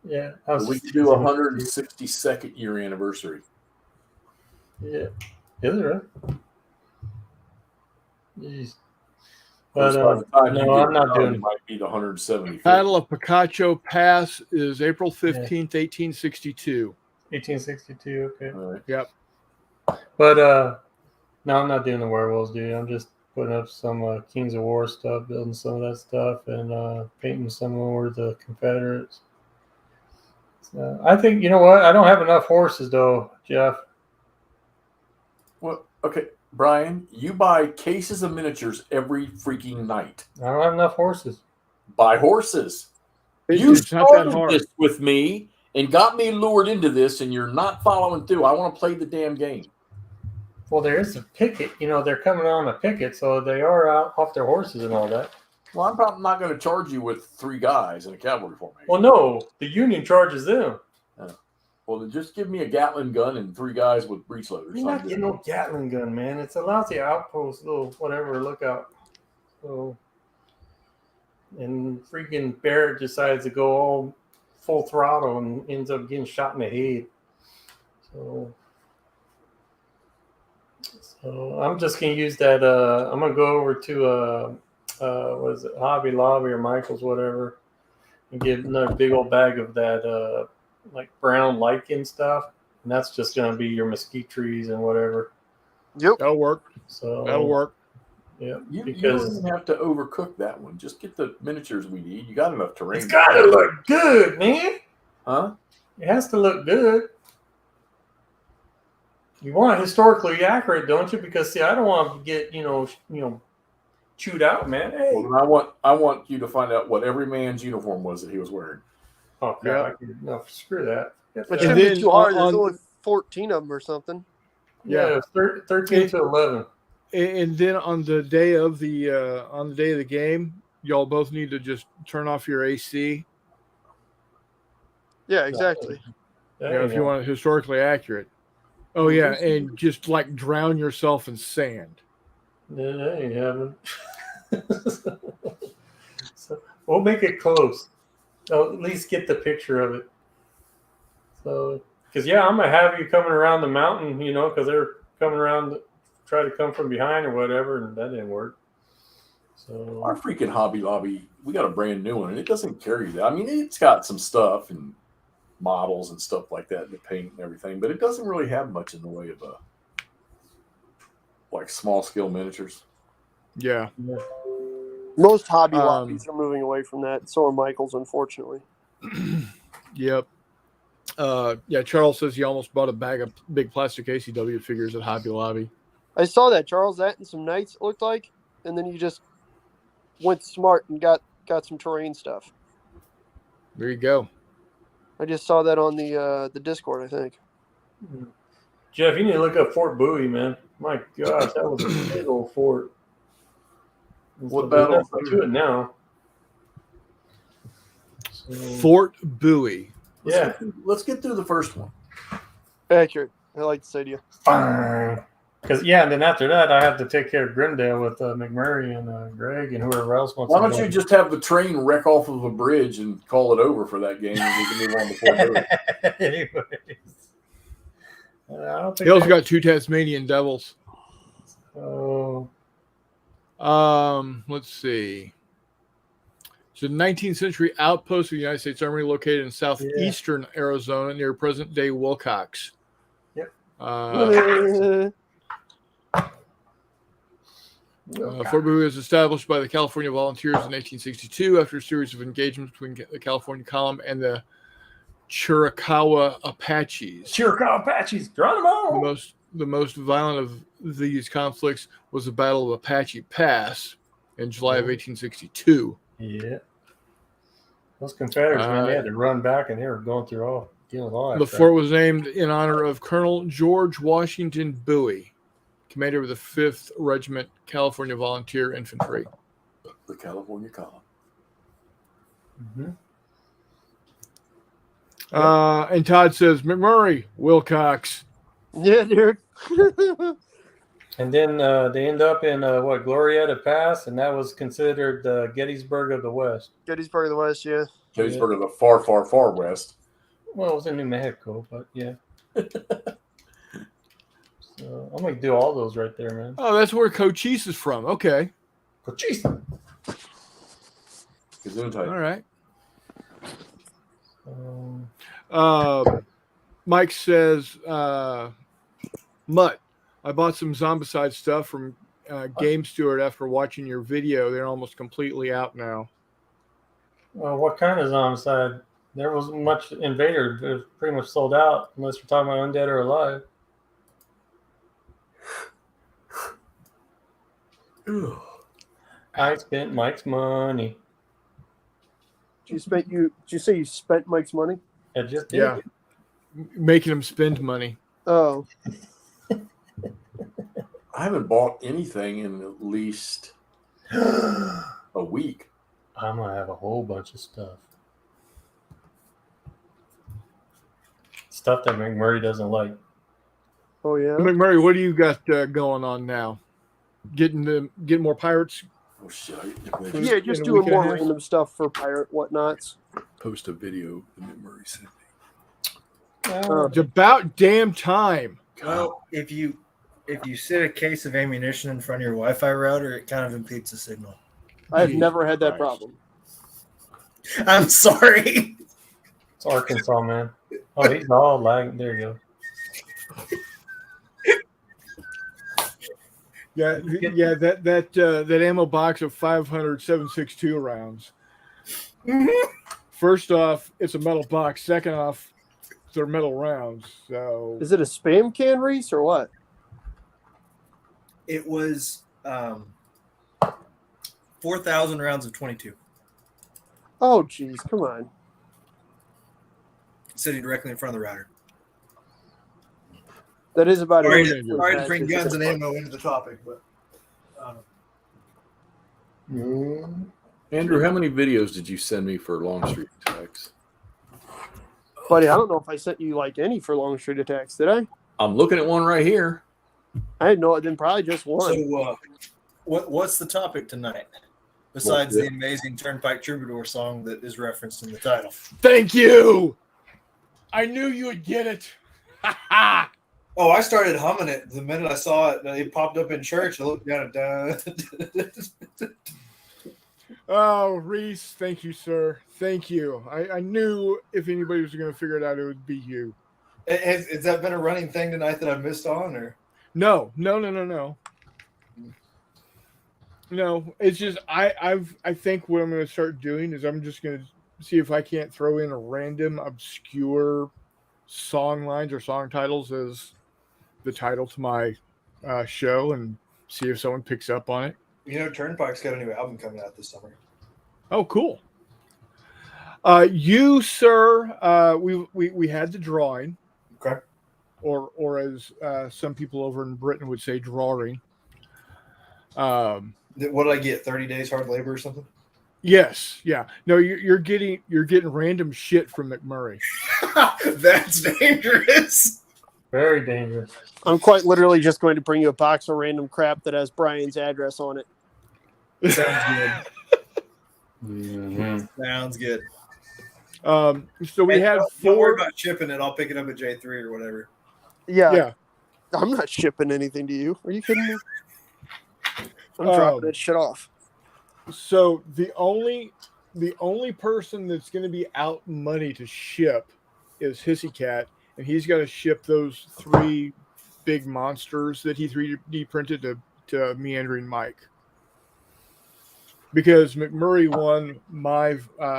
Yeah, I was. We could do 162nd year anniversary. Yeah, is it really? Jeez. By But the time you no, get I'm not done, doing it might be the 175th. Battle of Picacho Pass is April 15th, 1862. 1862. Okay. All right. Yep. But no, I'm not doing the werewolves, dude. I'm just putting up some Kings of War stuff, building some of that stuff, and painting some more of the Confederates. So, I think, you know what? I don't have enough horses, though, Jeff. Well, okay, Brian, you buy cases of miniatures every freaking night. I don't have enough horses. Buy horses. You It's not that started hard. this with me and got me lured into this, and you're not following through. I want to play the damn game. Well, there is a picket. You know, they're coming on a picket, so they are out off their horses and all that. Well, I'm probably not going to charge you with 3 guys in a cavalry formation. Well, no, the Union charges them. Well, then just give me a Gatling gun and 3 guys with breech loaders. You're not getting no Gatling gun, man. It's a lousy outpost, little whatever lookout. So, and freaking Barrett decides to go all full throttle and ends up getting shot in the head. So I'm just gonna use that. I'm gonna go over to what is it, Hobby Lobby or Michael's, whatever, and get another big old bag of that like brown lichen stuff, and that's just gonna be your mesquite trees and whatever. Yep. That'll work. So That'll work. Yeah, You because don't even have to overcook that one. Just get the miniatures we need. You got enough terrain. it's gotta look good, man. Huh? It has to look good. You want it historically accurate, don't you? Because see, I don't want to get chewed out, man. Hey, Well, then I want you to find out what every man's uniform was that he was wearing. oh crap! No, screw that. It And shouldn't then be too hard. There's on- only 14 of them or something. Yeah, 13 to 11. And then on the day of the game, y'all both need to just turn off your AC. Yeah, exactly. If you want it historically accurate. Oh yeah, and just like drown yourself in sand. That ain't happening. So we'll make it close. I'll at least get the picture of it. So, because I'm gonna have you coming around the mountain, because they're coming around, try to come from behind or whatever, and that didn't work. So Our freaking Hobby Lobby, we got a brand new one, and it doesn't carry that. I mean, it's got some stuff and models and stuff like that, and the paint and everything, but it doesn't really have much in the way of like small scale miniatures. Yeah. Most Hobby Um, Lobbies are moving away from that. So are Michaels, unfortunately. Yep. Yeah, Charles says he almost bought a bag of big plastic ACW figures at Hobby Lobby. I saw that, Charles. That and some Knights, it looked like. And then you just went smart and got some terrain stuff. There you go. I just saw that on the Discord, I think. Jeff, you need to look up Fort Bowie, man. My gosh, that was a big old fort. What There's battle? nothing to it now. So, Fort Bowie. yeah. Let's get through the first one. Accurate. I like to say to you. Because and then after that, I have to take care of Grimdale with McMurray and Greg and whoever else wants. Why to don't go. you just have the train wreck off of a bridge and call it over for that game, and we can move on to Fort Bowie? Anyways, I don't think. He also got 2 Tasmanian Devils. Oh, Let's see. It's a 19th century outpost of the United States Army located in southeastern Arizona near present-day Wilcox. Yep. Fort Bowie was established by the California Volunteers in 1862 after a series of engagements between the California Column and the Chiricahua Apaches. Chiricahua Apaches, Geronimo. The most violent of these conflicts was the Battle of Apache Pass in July of 1862. Yeah. Those Confederates, man, they had to run back, and they were going through dealing with all that The crap. fort was named in honor of Colonel George Washington Bowie, commander of the 5th Regiment California Volunteer Infantry. The California Column. Mm-hmm. And Todd says, McMurray, Wilcox. Yeah, dude. And then they end up in Glorieta Pass, and that was considered Gettysburg of the West. Gettysburg of the West, yeah. Gettysburg of the far, far, far west. Well, it was in New Mexico, but yeah. So I'm gonna do all those right there, man. Oh, that's where Cochise is from. Okay. Jeez. Gesundheit. All right. Um, Mike says, Mutt, I bought some Zombicide stuff from Game Steward after watching your video. They're almost completely out now. what kind of Zombicide? There wasn't much Invader. It was pretty much sold out, unless you're talking about Undead or Alive. I spent Mike's money. Did you say you spent Mike's money? I just did. Yeah. Making him spend money. Oh. I haven't bought anything in at least a week. I'm gonna have a whole bunch of stuff. Stuff that McMurray doesn't like. Oh, yeah. McMurray, what do you got going on now? Getting more pirates? Oh shit! Yeah, in just a doing week and a more half? random stuff for pirate whatnots. Post a video that Murray sent me. It's about damn time. Well, if you sit a case of ammunition in front of your Wi-Fi router, it kind of impedes the signal. I have Jesus never had that Christ. problem. I'm sorry. It's Arkansas, man. Oh, he's all lagging. There you go. Yeah, that ammo box of 500 7.62 rounds. First off, it's a metal box. Second off, they're metal rounds. So Is it a spam can, Reese, or what? It was 4,000 rounds of 22 Oh, geez, come on. sitting directly in front of the router. That is about Sorry it. to bring guns and ammo into the topic, but Andrew, how many videos did you send me for Longstreet attacks? Buddy, I don't know if I sent you like any for Long Street Attacks, did I? I'm looking at one right here. I had no, then probably just one. so what's the topic tonight? Besides the amazing Turnpike Troubadour song that is referenced in the title. thank you. I knew you would get it. Oh, I started humming it the minute I saw it. And it popped up in church. I looked down at Oh, Reese, thank you, sir. Thank you. I knew if anybody was going to figure it out, it would be you. Has that been a running thing tonight that I missed on? Or No. No, it's just I think what I'm going to start doing is I'm just going to see if I can't throw in a random obscure song lines or song titles as the title to my show and see if someone picks up on it. You know, Turnpike's got a new album coming out this summer. Oh, cool. You, sir, we had the drawing, Okay. or as some people over in Britain would say, drawing. What did I get? 30 days hard labor or something? Yes, yeah. No, you're getting random shit from McMurray. That's dangerous. Very dangerous. I'm quite literally just going to bring you a box of random crap that has Brian's address on it. Sounds good. Mm-hmm. Sounds good. So we And had don't worry 4. about shipping it. I'll pick it up at J3 or whatever. Yeah, Yeah. I'm not shipping anything to you. Are you kidding me? I'm dropping that shit off. So the only person that's going to be out money to ship is Hissy Cat, and he's got to ship those 3 big monsters that he 3D printed to Meandering Mike. Because McMurray won my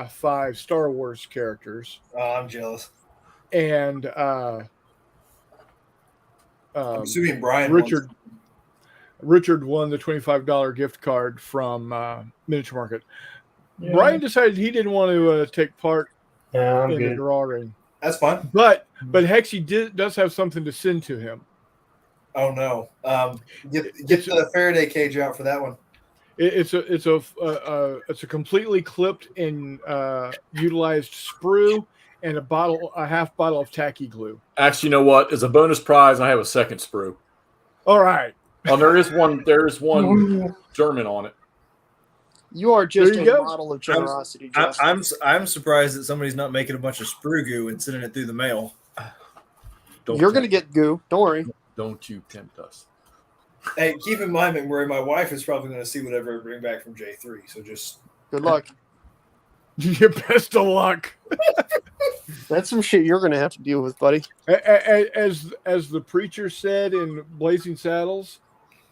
5 Star Wars characters, Oh, I'm jealous. and I'm assuming Brian Richard won the $25 gift card from Miniature Market. Yeah. Brian decided he didn't want to take part Yeah, I'm in the good. drawing, That's fine. but Hexy does have something to send to him. Oh no. Get the Faraday cage out for that one. It's a completely clipped and utilized sprue and a half bottle of tacky glue. Actually, you know what? As a bonus prize, I have a second sprue. All right. Oh, there is one German on it. You are just There a you go. model of generosity, Justin. I'm surprised that somebody's not making a bunch of sprue goo and sending it through the mail. You're going to get goo. Don't worry. Don't you tempt us. Hey, keep in mind, McMurray, my wife is probably going to see whatever I bring back from J3. So just Good luck. Your best of luck. That's some shit you're going to have to deal with, buddy. As the preacher said in Blazing Saddles,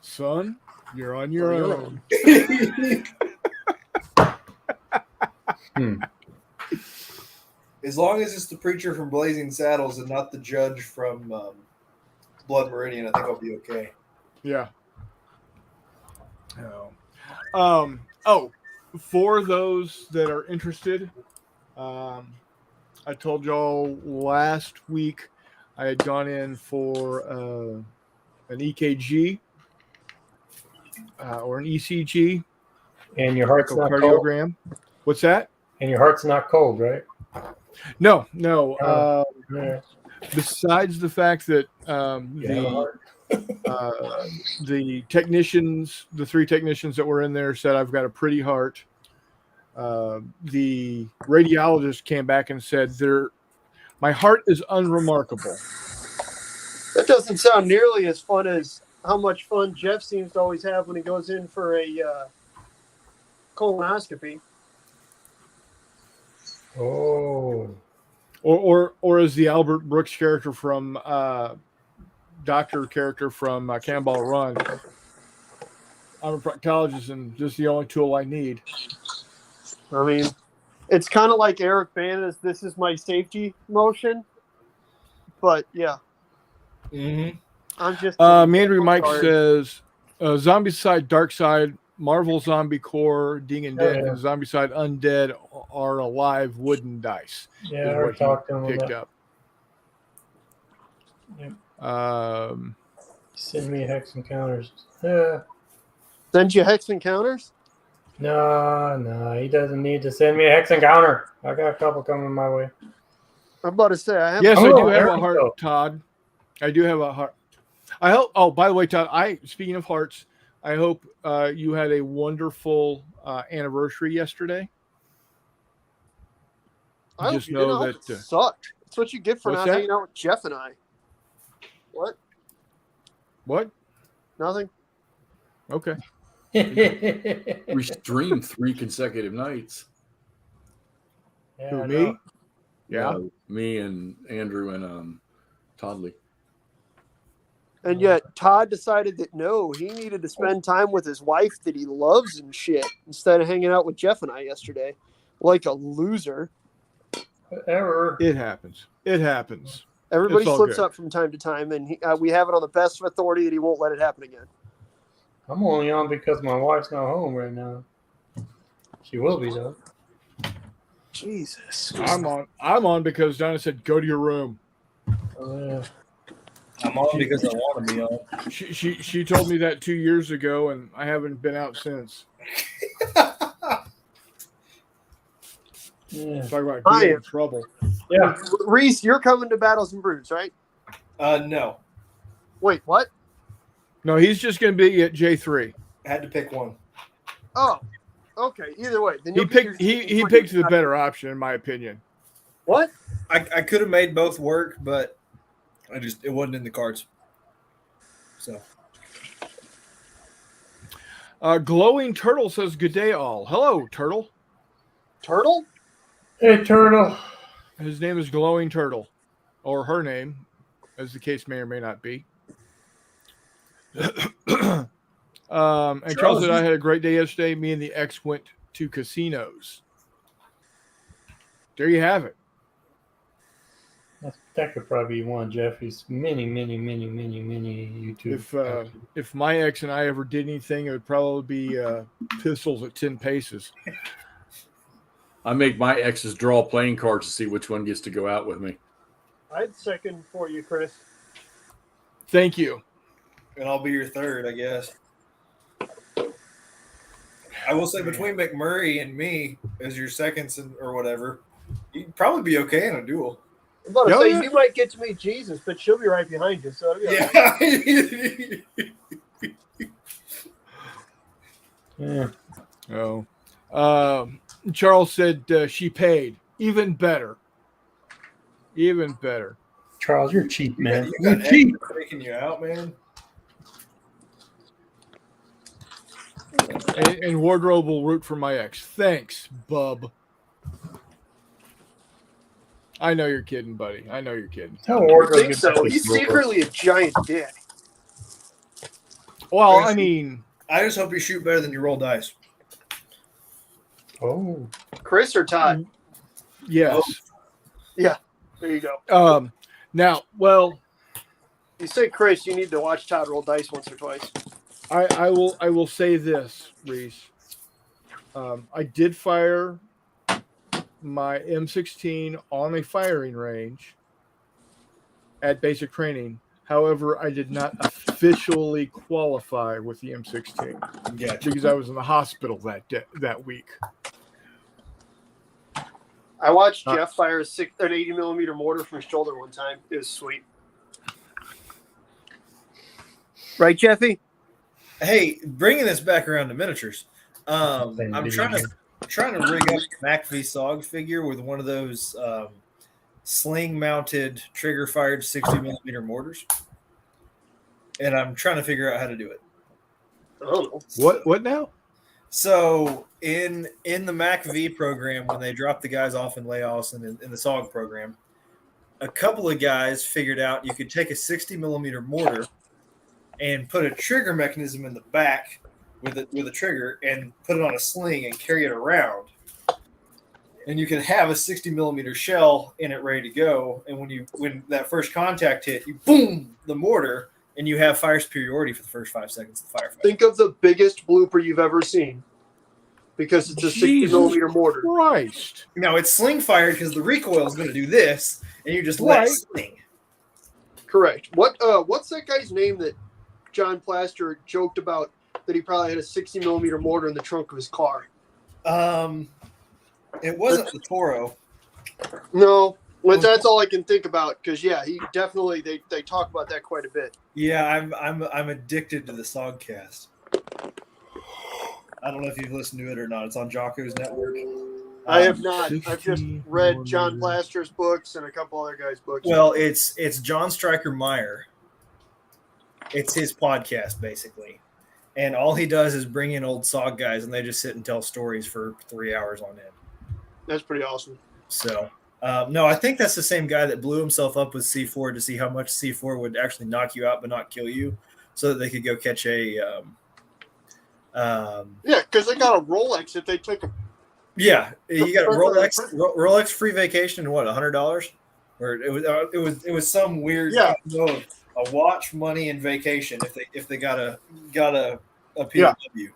son, you're on your own. as long as it's the preacher from Blazing Saddles and not the judge from Blood Meridian, I think I'll be okay. Yeah. Oh, for those that are interested, I told y'all last week I had gone in for an EKG or an ECG, And your heart's not cold. echocardiogram. What's that? And your heart's not cold, right? No. Yeah. Besides the fact that You have a heart. the technicians, the 3 technicians that were in there said I've got a pretty heart. The radiologist came back and said my heart is unremarkable. That doesn't sound nearly as fun as how much fun Jeff seems to always have when he goes in for a colonoscopy. Oh. Or as the Albert Brooks character from doctor character from Cannonball Run. I'm a proctologist, and just the only tool I need. I mean, it's kind of like Eric Bana's "This is my safety" motion, but yeah, Mm-hmm. I'm just. Mandry Mike sorry. says, Zombicide, Dark Side, Marvel Zombie Core, Ding and Dead, Oh, yeah. and Zombicide Undead are alive wooden dice. Yeah, is I what already he talked to him picked about up. send me hex encounters. Yeah. Send you hex encounters? No, he doesn't need to send me a hex encounter. I got a couple coming my way. I'm about to say I have. Yes, I Oh, do have there a we heart, go. Todd. I do have a heart. I hope. Oh, by the way, Todd. Speaking of hearts, I hope you had a wonderful anniversary yesterday. I hope just you didn't. know I hope that, it sucked. That's what you get for what's not that? hanging out with Jeff and I. What? What? Nothing. Okay. We streamed 3 consecutive nights. Yeah, Who, I me? know. Yeah. Me and Andrew and Toddley. And yet Todd decided that no, he needed to spend time with his wife that he loves and shit instead of hanging out with Jeff and I yesterday. Like a loser. Error. It happens. It happens. Everybody It's all slips good. up from time to time, and we have it on the best of authority that he won't let it happen again. I'm only on because my wife's not home right now. She will be though. Jesus. I'm on because Donna said, go to your room. Oh, yeah. I'm on because I want to be on. She told me that 2 years ago, and I haven't been out since. Yeah. Talk about I being am. in trouble. Yeah. Reese, you're coming to Battles and Brews, right? No. Wait, what? No, he's just going to be at J3. I had to pick one. Oh, okay. Either way, then He you'll get picked your- he picked the better option, in my opinion. What? I could have made both work, but it wasn't in the cards. So Glowing Turtle says, good day, all. Hello, Turtle. Turtle? Hey, Turtle. His name is Glowing Turtle, or her name, as the case may or may not be. And Charles said, I had a great day yesterday. Me and the ex went to casinos. There you have it. That could probably be one of Jeffrey's many YouTube. If my ex and I ever did anything, it would probably be pistols at 10 paces. I make my exes draw playing cards to see which one gets to go out with me. I'd second for you, Chris. Thank you. and I'll be your third, I guess. I will say between McMurray and me as your seconds or whatever, you'd probably be okay in a duel. I'm about to Oh, say yeah. you might get to meet Jesus, but she'll be right behind you. So yeah. Yeah. Yeah. Oh. Charles said she paid. Even better. Even better. Charles, you're cheap, man. You You're got cheap. taking you out, man. And Wardrobe will root for my ex. Thanks, bub. I know you're kidding, buddy. I know you're kidding. Tell I Wardrobe think gets so. this He's roll. secretly a giant dick. Well, I mean, I just hope you shoot better than you roll dice. Oh, Chris or Todd? yes. There you go. Now, well, You say Chris, you need to watch Todd roll dice once or twice. I will say this, Reese. I did fire my M16 on a firing range at basic training. However, I did not officially qualify with the M16 Gotcha. because I was in the hospital that week. I watched Jeff fire an 80 millimeter mortar from his shoulder one time. It was sweet. Right, Jeffy? Hey, bringing this back around to miniatures, I'm trying to rig up a MacV SOG figure with one of those sling-mounted, trigger-fired 60mm mortars, and I'm trying to figure out how to do it. I don't know. What now? So in the MacV program, when they drop the guys off in Laos and in the SOG program, a couple of guys figured out you could take a 60mm mortar and put a trigger mechanism in the back with a trigger and put it on a sling and carry it around. And you can have a 60mm shell in it ready to go. And when that first contact hit, you boom the mortar, and you have fire superiority for the first 5 seconds of the firefight. Think of the biggest blooper you've ever seen. Because it's a 60 millimeter mortar. Christ. Now it's sling fired because the recoil is going to do this, and you just let Right. it sling. Correct. What's that guy's name that John Plaster joked about that he probably had a 60 millimeter mortar in the trunk of his car? It wasn't the Toro. No, but that's all I can think about. Because yeah, he definitely they talk about that quite a bit. Yeah, I'm addicted to the Sogcast. I don't know if you've listened to it or not. It's on Jocko's network. I have not. I've just 60 read John millimeter. Plaster's books and a couple other guys' books. Well, it's John Stryker Meyer. It's his podcast basically, and all he does is bring in old SOG guys, and they just sit and tell stories for 3 hours on end. That's pretty awesome. So No, I think that's the same guy that blew himself up with C4 to see how much C4 would actually knock you out but not kill you, so that they could go catch a. Yeah, because they got a Rolex if they took a. Yeah, you got a Rolex free vacation and what, $100? Or it was some weird combo of a watch, money, and vacation if they got a PW.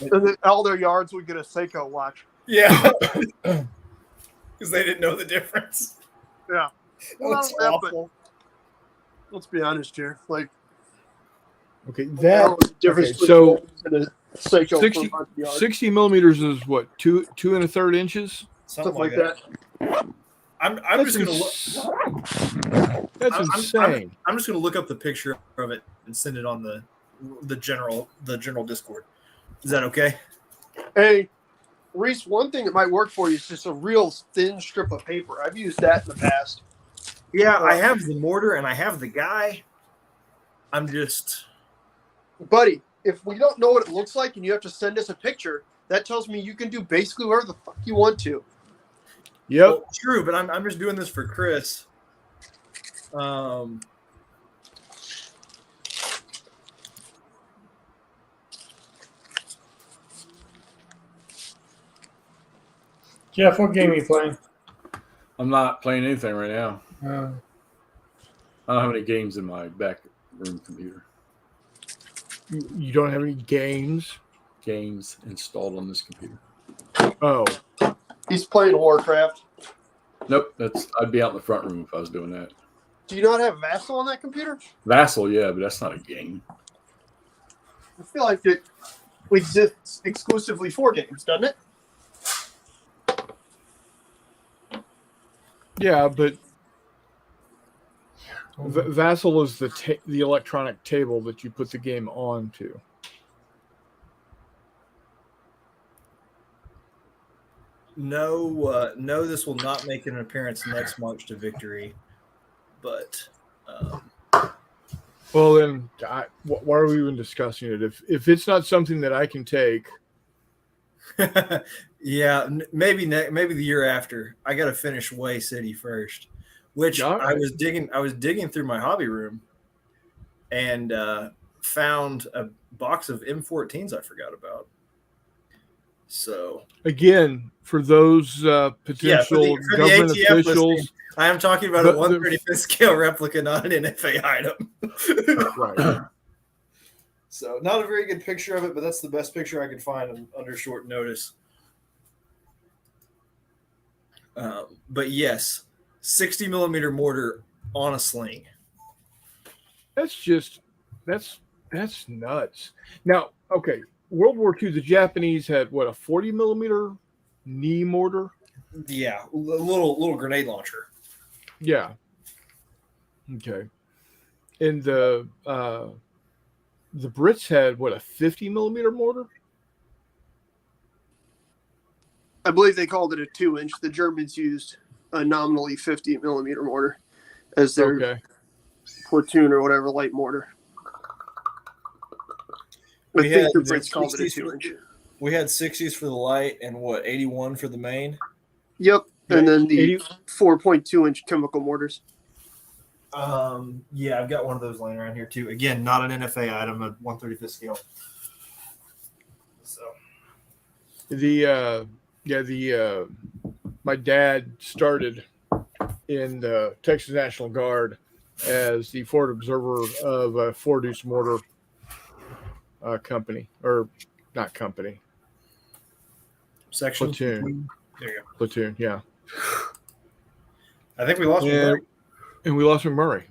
And then all their yards would get a Seiko watch. Yeah, because they didn't know the difference. Yeah. That's Well, awful. Let's be honest here. Like, Okay, what that was the difference okay, so between a Seiko 60 for 100 yards? 60 millimeters is what, 2.3 inches? Something Stuff like that. I'm just gonna look. That's I'm- insane. I'm just gonna look up the picture of it and send it on the general Discord. Is that okay? Hey, Reese, one thing that might work for you is just a real thin strip of paper. I've used that in the past. Yeah, I have the mortar and I have the guy. I'm just. Buddy, if we don't know what it looks like and you have to send us a picture, that tells me you can do basically whatever the fuck you want to. Yep. Well, true, but I'm just doing this for Chris. Jeff, what game are you playing? I'm not playing anything right now. Uh, I don't have any games in my back room computer. You don't have any games? Games installed on this computer. Oh, He's playing Warcraft. Nope, I'd be out in the front room if I was doing that. Do you not have Vassal on that computer? Vassal, yeah, but that's not a game. I feel like it exists exclusively for games, doesn't it? yeah, but Vassal is the electronic table that you put the game onto. No, this will not make an appearance next March to Victory, but Well, then, why are we even discussing it? If it's not something that I can take, yeah, maybe maybe the year after. I got to finish Way City first, which All right. I was digging through my hobby room, and found a box of M14s I forgot about. So again, for those potential for the government ATF officials, listening, I am talking about But a 1/35th scale replica, not an NFA item. right? So not a very good picture of it, but that's the best picture I could find under short notice. But yes, 60 millimeter mortar on a sling. That's nuts. Now, okay, World War II, the Japanese had what, a 40 millimeter knee mortar? Yeah, a little grenade launcher. Yeah. Okay. And the Brits had what, a 50 millimeter mortar? I believe they called it a 2-inch. The Germans used a nominally 50 millimeter mortar as their Okay. platoon or whatever light mortar. I We think had the the Brits called it a 60s 2-inch. We had 60s for the light and what, 81 for the main. Yep, and then the 80 4.2-inch chemical mortars. Yeah, I've got one of those laying around here too. Again, not an NFA item, a 1/35th scale. So my dad started in the Texas National Guard as the forward observer of a 4-deuce mortar company, or not company, section. platoon. There you go. Platoon, yeah. I think we lost And, one. and we lost McMurray.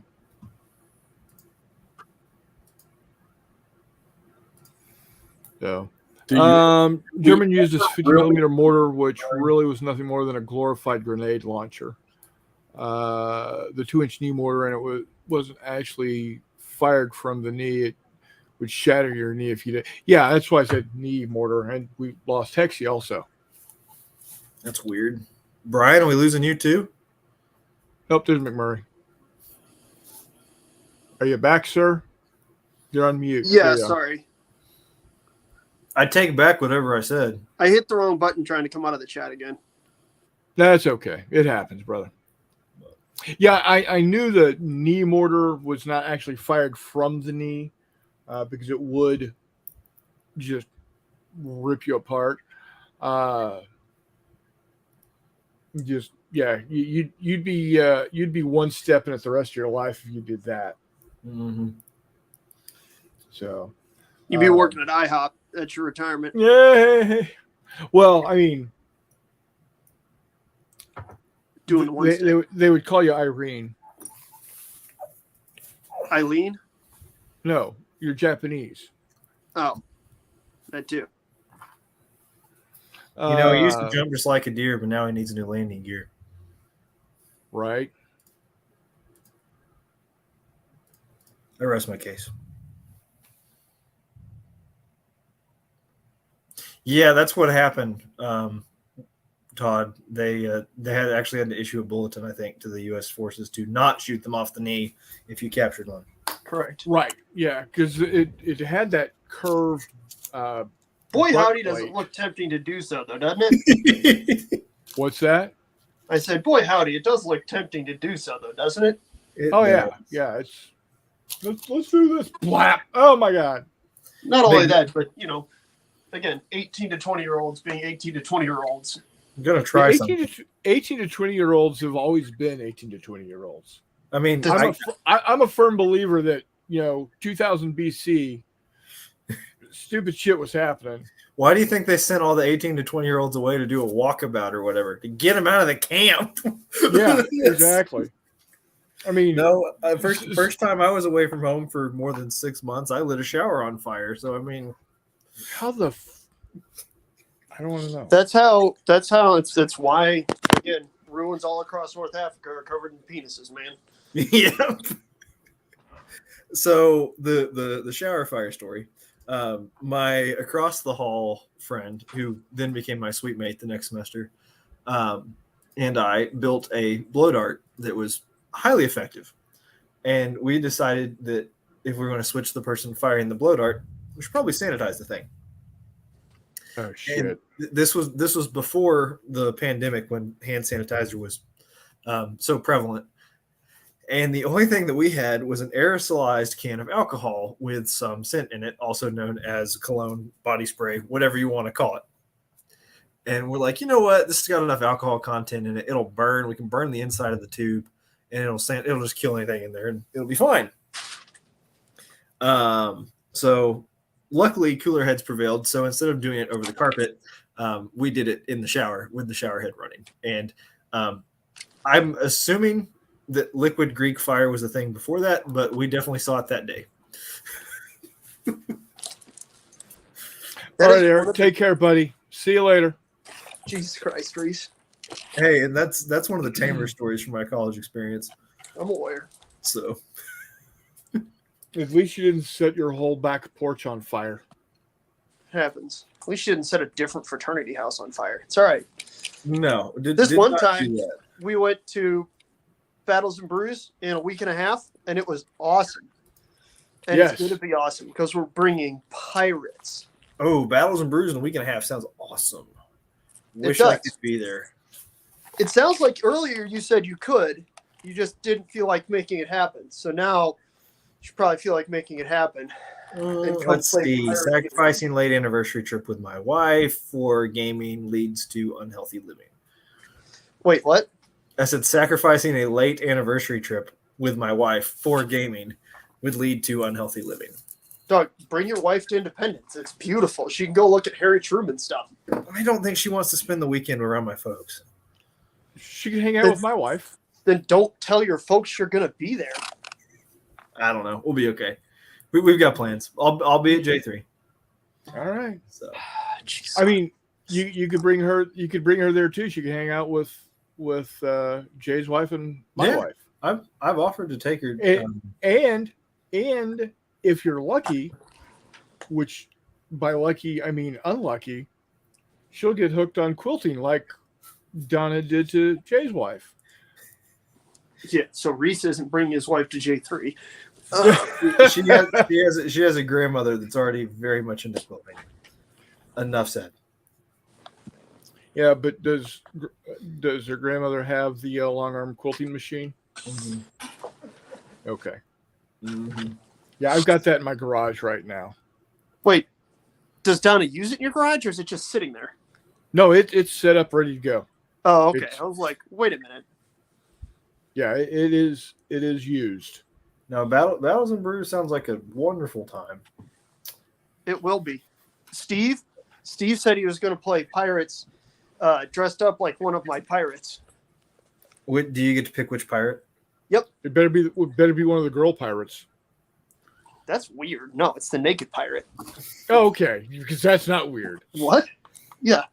So, German used this 50 millimeter mortar, which really was nothing more than a glorified grenade launcher. The 2-inch knee mortar, and it wasn't actually fired from the knee. It would shatter your knee if you did. Yeah, that's why I said knee mortar, and we lost Hexy also. That's weird. Brian, are we losing you too? Nope, there's McMurray. Are you back, sir? You're on mute. Yeah, There you go. sorry. I take back whatever I said. I hit the wrong button trying to come out of the chat again. That's okay. It happens, brother. Yeah, I knew the knee mortar was not actually fired from the knee because it would just rip you apart. Just yeah, you'd be one step in it the rest of your life if you did that. Mm-hmm. So You'd be working at IHOP at your retirement. yeah. Well, I mean, Doing the one step. they would call you Irene. Eileen? No, you're Japanese. Oh, that too. He used to jump just like a deer, but now he needs new landing gear. Right. I rest my case. Yeah, that's what happened, Todd. They had to issue a bulletin, I think, to the U.S. forces to not shoot them off the knee if you captured one. Correct. Right. Yeah, because it had that curved. Boy, butt howdy, does plate. it look tempting to do so, though, doesn't it? What's that? I said, boy, howdy, it does look tempting to do so, though, doesn't it? Oh yeah, yeah. It's let's do this. Blap. Oh my god. Not only that, but again, 18 to 20-year-olds being 18 to 20-year-olds. I'm gonna try 18 to 20-year-olds have always been 18 to 20-year-olds. I mean, I'm a firm believer that 2000 BC, stupid shit was happening. why do you think they sent all the 18 to 20-year-olds away to do a walkabout or whatever to get them out of the camp? Yeah, exactly. I mean, No, first time I was away from home for more than 6 months, I lit a shower on fire. So I mean, how the? I don't want to know. That's why, again, ruins all across North Africa are covered in penises, man. yeah. So the shower fire story. My across the hall friend, who then became my suite mate the next semester, and I built a blow dart that was highly effective. And we decided that if we were going to switch the person firing the blow dart, we should probably sanitize the thing. Oh shit! And this was before the pandemic when hand sanitizer was so prevalent. And the only thing that we had was an aerosolized can of alcohol with some scent in it, also known as cologne, body spray, whatever you want to call it. And we're like, you know what? This has got enough alcohol content in it. It'll burn. We can burn the inside of the tube, and it'll just kill anything in there, and it'll be fine. So luckily, cooler heads prevailed. So instead of doing it over the carpet, we did it in the shower with the shower head running. And I'm assuming that liquid Greek fire was a thing before that, but we definitely saw it that day. All right, Eric. Take care, buddy. See you later. Jesus Christ, Reese. Hey, and that's one of the tamer stories from my college experience. I'm aware. So At least you didn't set your whole back porch on fire. It happens. At least you didn't set a different fraternity house on fire. It's all right. no, This one not time- do that. We went to Battles and Brews in a week and a half, and it was awesome. And Yes. it's going to be awesome because we're bringing pirates. Oh, Battles and Brews in a week and a half sounds awesome. Wish does. I could be there. It sounds like earlier you said you could. You just didn't feel like making it happen. So now you should probably feel like making it happen. Let's see. Sacrificing late anniversary trip with my wife for gaming leads to unhealthy living. Wait, what? I said sacrificing a late anniversary trip with my wife for gaming would lead to unhealthy living. Doug, bring your wife to Independence. It's beautiful. She can go look at Harry Truman stuff. I don't think she wants to spend the weekend around my folks. She can hang out with my wife. Then don't tell your folks you're going to be there. I don't know. We'll be okay. We've got plans. I'll be at J3. All right. So Jeez. I mean, you could bring her. You could bring her there too. She could hang out with Jay's wife and my Yeah. wife. I've offered to take her. And if you're lucky, which by lucky I mean unlucky, she'll get hooked on quilting like Donna did to Jay's wife. Yeah, so Reese isn't bringing his wife to J3. She has a grandmother that's already very much into quilting. Enough said. Yeah, but does her grandmother have the long arm quilting machine? Okay. Yeah, I've got that in my garage right now. Wait, does Donna use it in your garage, or is it just sitting there? No, it's set up, ready to go. Oh, okay. It's- I was like, wait a minute. Yeah, it is. It is used. No, Battles and Brews sounds like a wonderful time. It will be. Steve said he was going to play pirates, dressed up like one of my pirates. Do you get to pick which pirate? It better be one of the girl pirates. That's weird. No, it's the naked pirate. Oh, okay, because that's not weird. What? Yeah.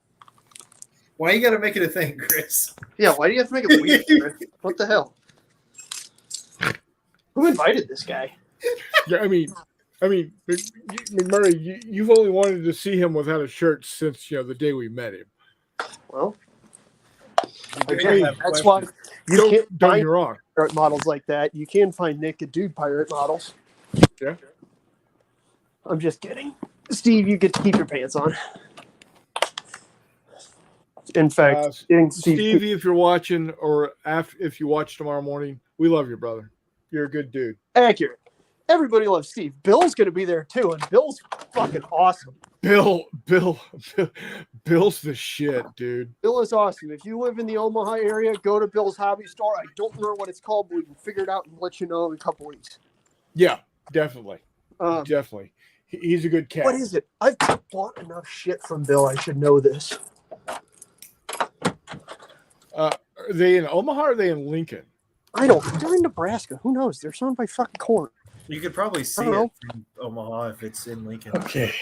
Why you got to make it a thing, Chris? Yeah, why do you have to make it weird? Chris? What the hell? Who invited this guy? Yeah, I mean, McMurray, you've only wanted to see him without a shirt since the day we met him. Well, Hey, that's why you don't can't get me find wrong. pirate models like that. You can find naked dude pirate models. Yeah. I'm just kidding. Steve, you get to keep your pants on. In fact, getting Stevie, if you're watching, or if you watch tomorrow morning, we love you, brother. You're a good dude. accurate. Everybody loves Steve. Bill's going to be there too, and Bill's fucking awesome. Bill's the shit, dude. Bill is awesome. If you live in the Omaha area, go to Bill's hobby store. I don't remember what it's called, but we can figure it out and let you know in a couple weeks. Yeah, definitely, Um, definitely. He's a good cat. What is it? I've bought enough shit from Bill. I should know this. Are they in Omaha or are they in Lincoln? I don't. They're in Nebraska. Who knows? They're surrounded by fucking corn. You could probably see don't know. it from Omaha if it's in Lincoln. Okay.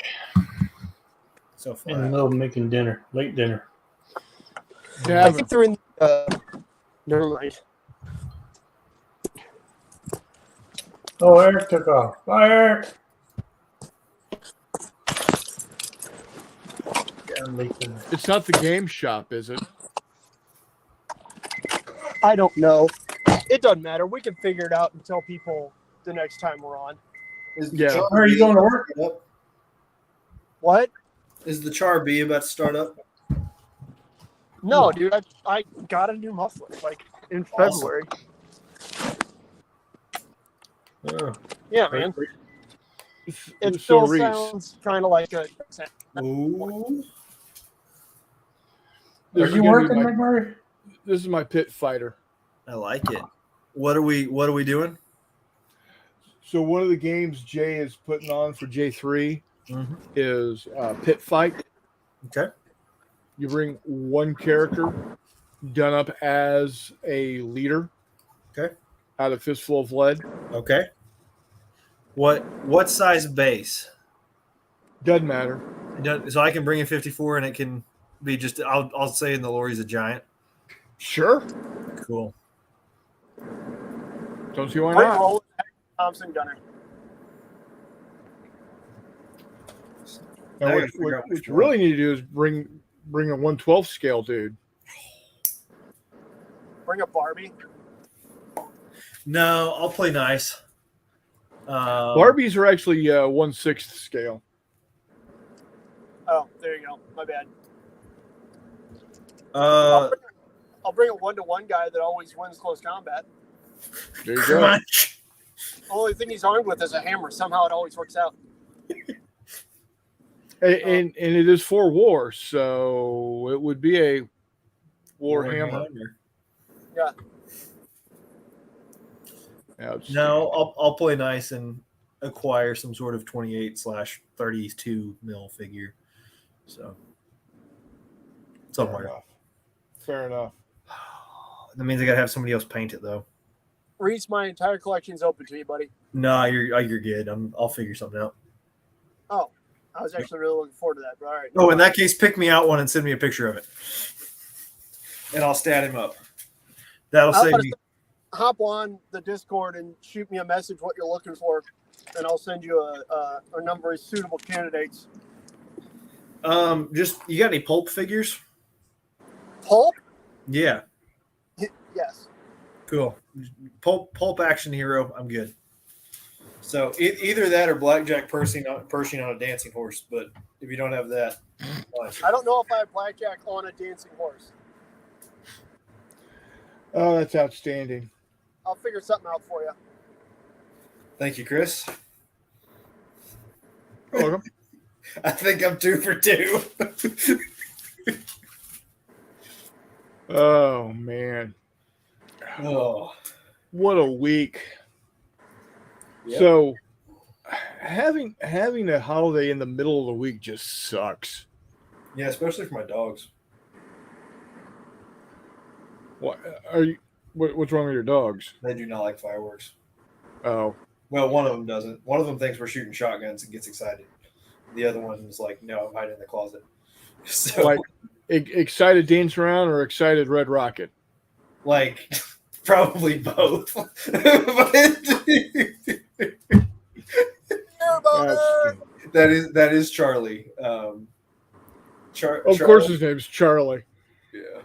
So In the flat. middle of making dinner, late dinner. Yeah, I think they're in. Never mind. Oh, Eric took off. Bye, Eric. Damn late dinner. it's not the game shop, is it? I don't know. It doesn't matter. We can figure it out and tell people the next time we're on. Yeah. Where are you going to work? What? Is the Char B about to start up? No, dude. I got a new muffler like in February. Oh, Yeah, man. It So still Reese, sounds kind of like a. Ooh. this are is you gonna be working, my- McMurray? This is my pit fighter. I like it. What are we doing? So one of the games Jay is putting on for J3 Mm-hmm. is Pit Fight. Okay. You bring one character done up as a leader. Okay. Out of Fistful of Lead. Okay. What size base? Doesn't matter. So I can bring in 54 and it can be just I'll say in the lore he's a giant. Sure. Cool. Don't see why Great not. roll, Thompson Gunner. Now, I what, gotta figure out what which you one. really need to do is bring a 112 scale dude. Bring a Barbie. No, I'll play nice. Barbies are actually 1/6 scale. Oh, there you go. My bad. Uh, I'll bring a 1-to-1 guy that always wins close combat. There you go. crunch. Only thing he's armed with is a hammer. Somehow it always works out. And it is for war, so it would be a Warhammer. Yeah. No, I'll play nice and acquire some sort of 28/32 mil figure. So Fair somewhere. enough. Fair enough. That means I gotta have somebody else paint it though. Reese, my entire collection's open to you, buddy. No, you're good. I'll figure something out. Oh, I was actually really looking forward to that. But all right. Oh, in that case, pick me out one and send me a picture of it, and I'll stat him up. That'll I'll save let me. Hop on the Discord and shoot me a message what you're looking for, and I'll send you a number of suitable candidates. Just you got any pulp figures? Pulp? Yeah, Yes. cool. Pulp action hero. I'm good. So either that or blackjack Pershing on a dancing horse. But if you don't have that, I don't know if I have blackjack on a dancing horse. Oh, that's outstanding. I'll figure something out for you. thank you, Chris. You're welcome. I think I'm 2 for 2. Oh man, Oh, what a week! Yep. So having a holiday in the middle of the week just sucks. yeah, especially for my dogs. What are you? What's wrong with your dogs? They do not like fireworks. Oh, Well, one of them doesn't. One of them thinks we're shooting shotguns and gets excited. The other one is like, no, I'm hiding in the closet. So, like excited dance around or excited red rocket? like probably both. that is Charlie. Of Charlie, course, his name's Charlie. yeah.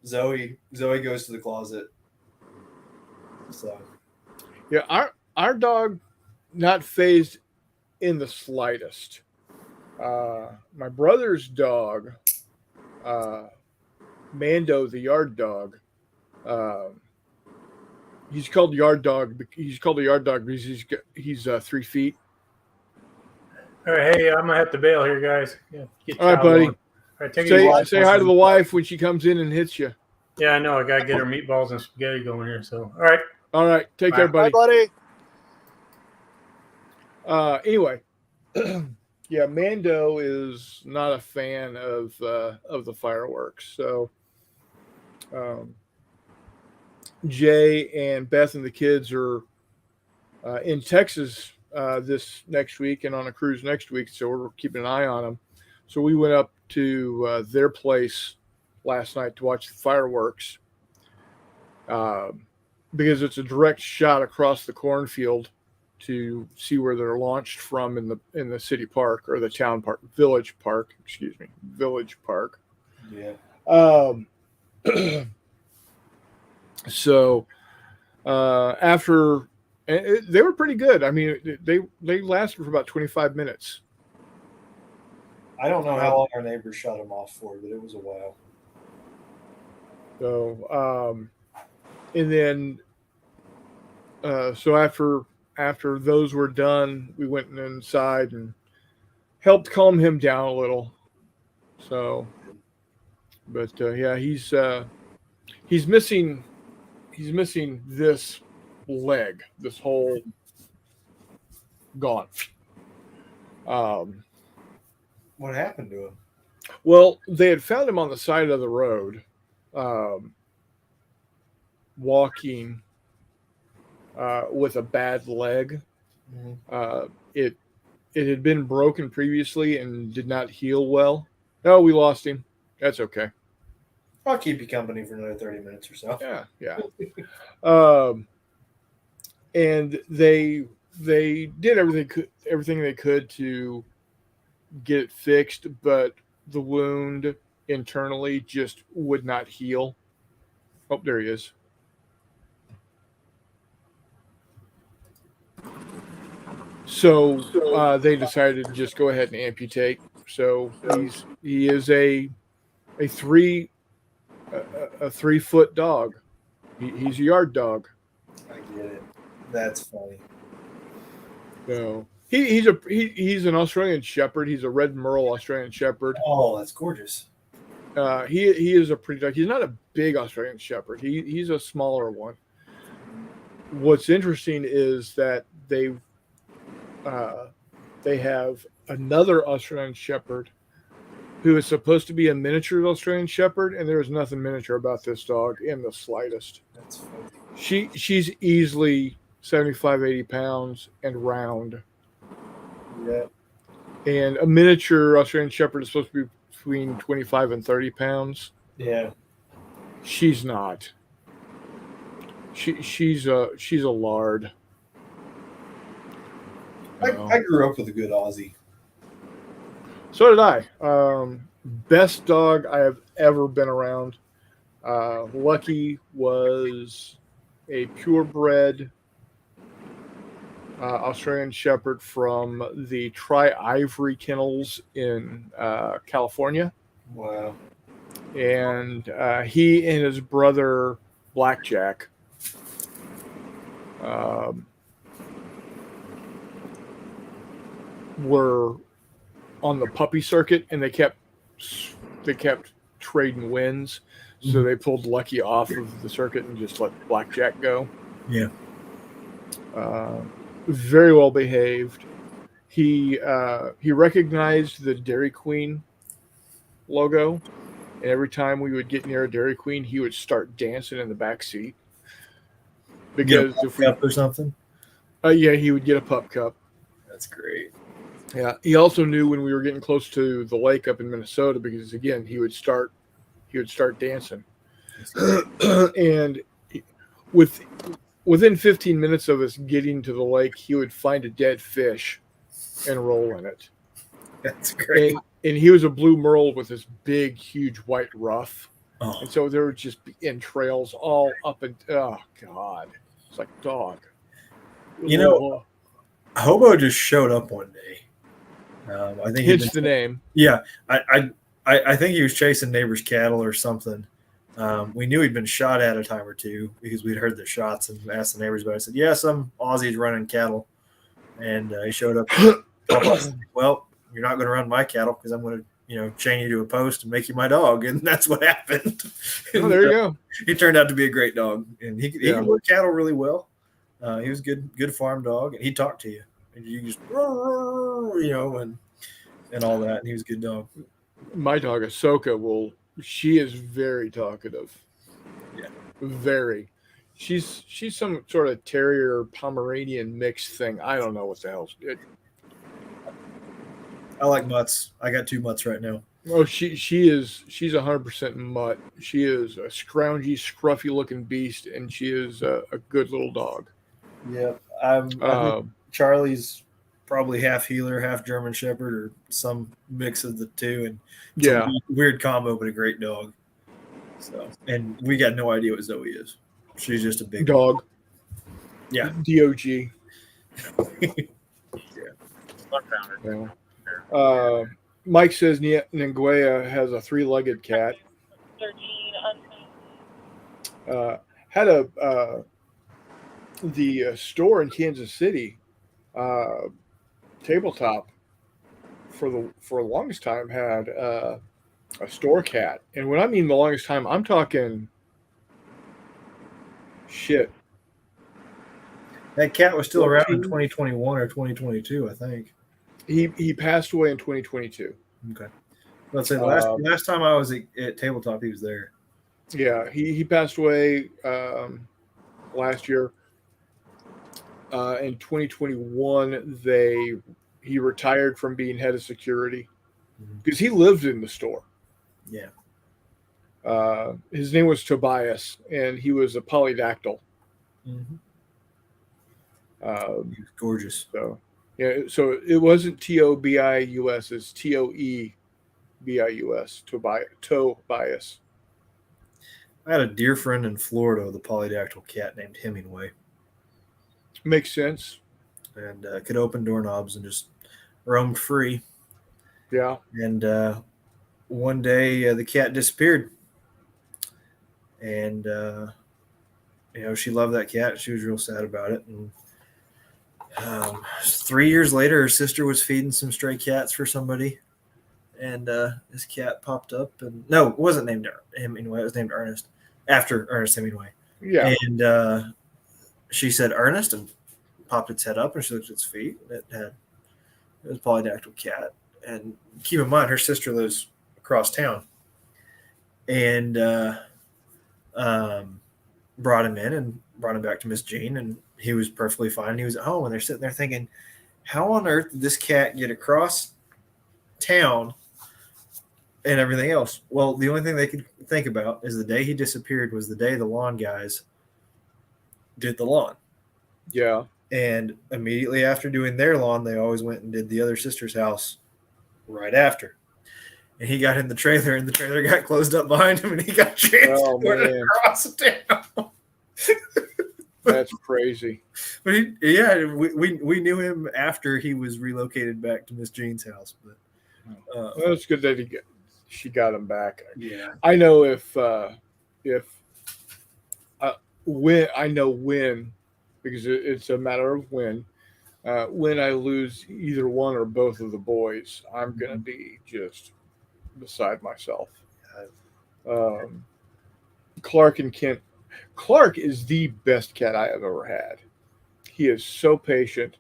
Zoe goes to the closet. So Yeah, our dog not phased in the slightest. My brother's dog, Mando, the yard dog. He's called yard dog. He's called a yard dog because he's 3 feet. All right, hey, I'm gonna have to bail here, guys. Yeah, get All right, chow buddy. going. All right, take it easy. Say hi to the wife when she comes in and hits you. Yeah, I know. I gotta get her meatballs and spaghetti going here. So, all right. All right, take care, Bye, buddy. buddy. Anyway, yeah, Mando is not a fan of the fireworks. So, Jay and Beth and the kids are in Texas this next week and on a cruise next week. So we're keeping an eye on them. So we went up to their place last night to watch the fireworks because it's a direct shot across the cornfield to see where they're launched from in the city park or the town park, village park. yeah. So after they were pretty good. I mean, they lasted for about 25 minutes. I don't know how long our neighbors shut them off for, but it was a while. So and then so after those were done, we went inside and helped calm him down a little. So, but yeah, he's missing this leg, this whole gone. What happened to him? Well, they had found him on the side of the road, walking with a bad leg. Mm-hmm. It had been broken previously and did not heal well. Oh, we lost him. That's okay. I'll keep you company for another 30 minutes or so. Yeah. And they did everything they could to get it fixed, but the wound internally just would not heal. Oh, there he is. So they decided to just go ahead and amputate. So he is a 3 foot dog. He's a yard dog. I get it. That's funny. So he's an Australian Shepherd. He's a red merle Australian Shepherd. Oh, that's gorgeous. He is a pretty dog. He's not a big Australian Shepherd. He's a smaller one. What's interesting is that they have another Australian Shepherd who is supposed to be a miniature Australian Shepherd, and there is nothing miniature about this dog in the slightest. That's funny. She's easily 75, 80 pounds and round. Yeah. And a miniature Australian Shepherd is supposed to be between 25 and 30 pounds. Yeah. She's not. She's a lard. I grew up with a good Aussie. So did I. Best dog I have ever been around. Lucky was a purebred Australian Shepherd from the Tri-Ivory Kennels in California. Wow. And he and his brother Blackjack were on the puppy circuit, and they kept trading wins. So they pulled Lucky off of the circuit and just let Blackjack go. Yeah. Very well behaved. He recognized the Dairy Queen logo, and every time we would get near a Dairy Queen, he would start dancing in the back seat. Because if we cup or something. yeah, he would get a pup cup. That's great. Yeah, he also knew when we were getting close to the lake up in Minnesota, because again, he would start dancing, and within 15 minutes of us getting to the lake, he would find a dead fish and roll in it. That's great. And he was a blue merle with this big, huge white ruff, Oh, and so there would just be entrails all up and oh god, it's like dog. You know, Hobo just showed up one day. I think hence the name. Yeah, I think he was chasing neighbors' cattle or something. We knew he'd been shot at a time or two because we'd heard the shots and asked the neighbors about it. I said, yeah, some Aussies running cattle. And he showed up. Well, you're not going to run my cattle because I'm going to, chain you to a post and make you my dog. And that's what happened. Oh, there you go. He turned out to be a great dog. And he could work cattle really well. He was a good farm dog. And he talked to you. And you just, and all that. And he was a good dog. My dog Ahsoka she is very talkative. Yeah. Very. She's some sort of terrier Pomeranian mixed thing. I don't know what the hell. I like mutts. I got 2 mutts right now. Oh, she's 100% mutt. She is a scroungy, scruffy looking beast, and she is a good little dog. Yeah. I think Charlie's probably half healer, half German Shepherd, or some mix of the two. And it's a weird combo, but a great dog. So, and we got no idea what Zoe is. She's just a big dog. Yeah. DOG. Yeah. Mike says Nguea has a 3-legged cat. Had the store in Kansas City, Tabletop, for the longest time had a store cat, and when I mean the longest time, I'm talking shit. That cat was still around in 2021 or 2022, I think. He passed away in 2022. Okay. Let's say the last time I was at Tabletop, he was there. Yeah, he passed away last year. In 2021, he retired from being head of security because he lived in the store. Yeah. His name was Tobias, and he was a polydactyl. Mm-hmm. He was gorgeous. So, yeah. So it wasn't Tobius, it's Toebius. Tobias. I had a dear friend in Florida with a polydactyl cat named Hemingway. Makes sense. And could open doorknobs and just roamed free. Yeah. And one day the cat disappeared. And, she loved that cat. She was real sad about it. And 3 years later, her sister was feeding some stray cats for somebody. And this cat popped up. And no, it wasn't named Hemingway. It was named Ernest, after Ernest Hemingway. Yeah. And she said Ernest and popped its head up and she looked at its feet. It was a polydactyl cat. And keep in mind, her sister lives across town. And brought him in and brought him back to Miss Jean, and he was perfectly fine. He was at home, and they're sitting there thinking, how on earth did this cat get across town and everything else? Well, the only thing they could think about is the day he disappeared was the day the lawn guys did the lawn. Yeah. And immediately after doing their lawn, they always went and did the other sister's house right after. And he got in the trailer, and the trailer got closed up behind him, and he got transported across town. That's crazy. But we knew him after he was relocated back to Miss Jean's house. But Well, it's good that she got him back. yeah, I know when, because it's a matter of when I lose either one or both of the boys, I'm gonna be just beside myself. Clark and Kent. Clark is the best cat I have ever had. He is so patient.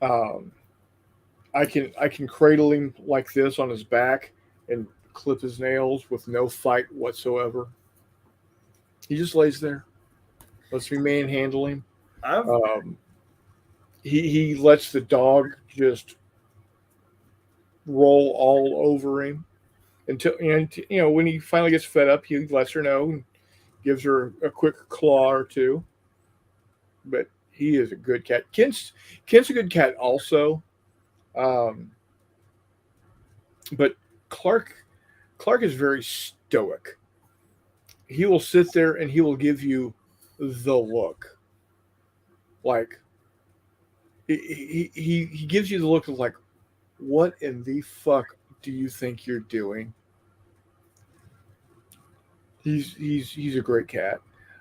I can cradle him like this on his back and clip his nails with no fight whatsoever. He just lays there, lets me manhandle him. He lets the dog just roll all over him until when he finally gets fed up, he lets her know and gives her a quick claw or two. But he is a good cat. Kent's a good cat also. But Clark is very stoic. He will sit there and he will give you the look. Like he gives you the look of like, what in the fuck do you think you're doing? He's a great cat.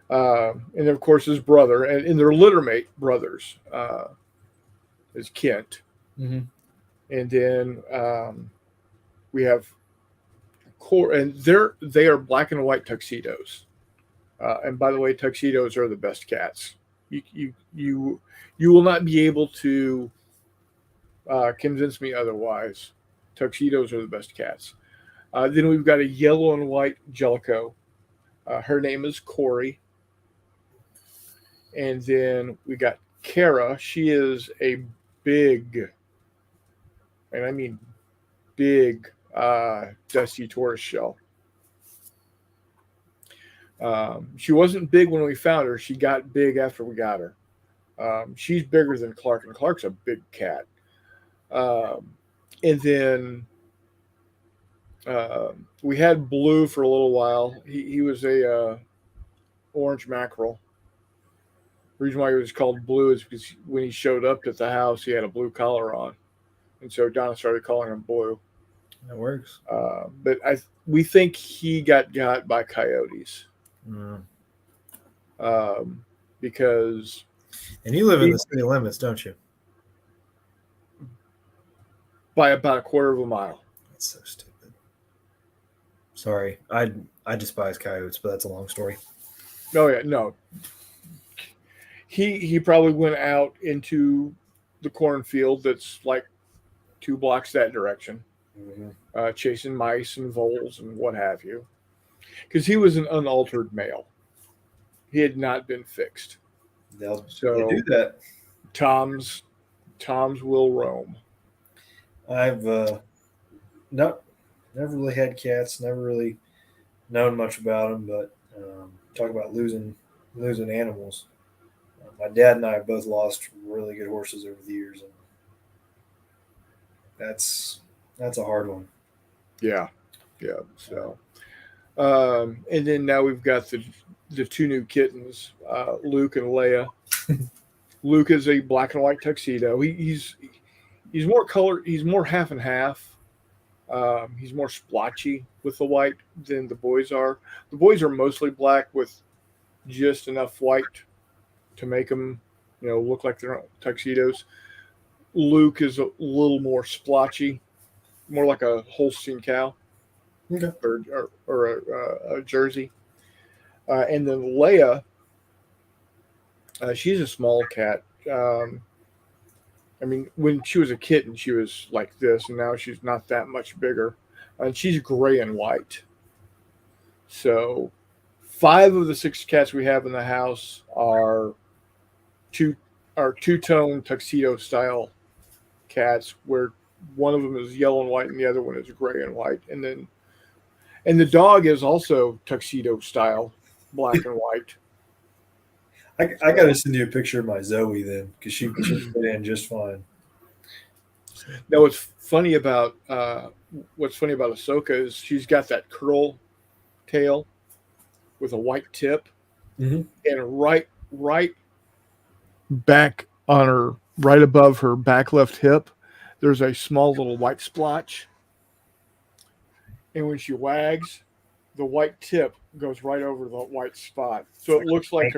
And of course his brother and their littermate brothers is Kent. Mm-hmm. And then we have and they are black and white tuxedos. And by the way, tuxedos are the best cats. You will not be able to convince me otherwise. Tuxedos are the best cats. Then we've got a yellow and white Jellicoe. Her name is Corey. And then we got Kara. She is a big, and I mean big, dusty tortoiseshell. She wasn't big when we found her. She got big after we got her. She's bigger than Clark, and Clark's a big cat. And then we had Blue for a little while. He was a orange mackerel. The reason why he was called Blue is because when he showed up at the house, he had a blue collar on, and so Donna started calling him Blue. that works. But we think he got by coyotes. Because And you live in the city limits, don't you? by about a quarter of a mile. That's so stupid. Sorry, I despise coyotes, but that's a long story. Oh yeah, no. He probably went out into the cornfield that's like 2 blocks that direction, chasing mice and voles and what have you, because he was an unaltered male. He had not been fixed. They So do that. Toms will roam. I've never really had cats. Never really known much about them, but talk about losing animals. My dad and I have both lost really good horses over the years, and that's a hard one. Yeah. So, and then now we've got the 2 new kittens, Luke and Leia. Luke is a black and white tuxedo. He's more color. He's more half and half. He's more splotchy with the white than the boys are. The boys are mostly black with just enough white to make them, look like they're tuxedos. Luke is a little more splotchy, more like a Holstein cow, Okay. or a Jersey. And then Leia, she's a small cat. I mean, when she was a kitten, she was like this, and now she's not that much bigger. And she's gray and white. So 5 of the 6 cats we have in the house are two-tone tuxedo style cats, where one of them is yellow and white and the other one is gray and white. And the dog is also tuxedo style, black and white. I got to send you a picture of my Zoe then, because she fit in just fine. Now, what's funny about Ahsoka is she's got that curl tail with a white tip, Mhm. and right back on her, right above her back left hip, there's a small little white splotch. And when she wags, the white tip goes right over the white spot. So it looks like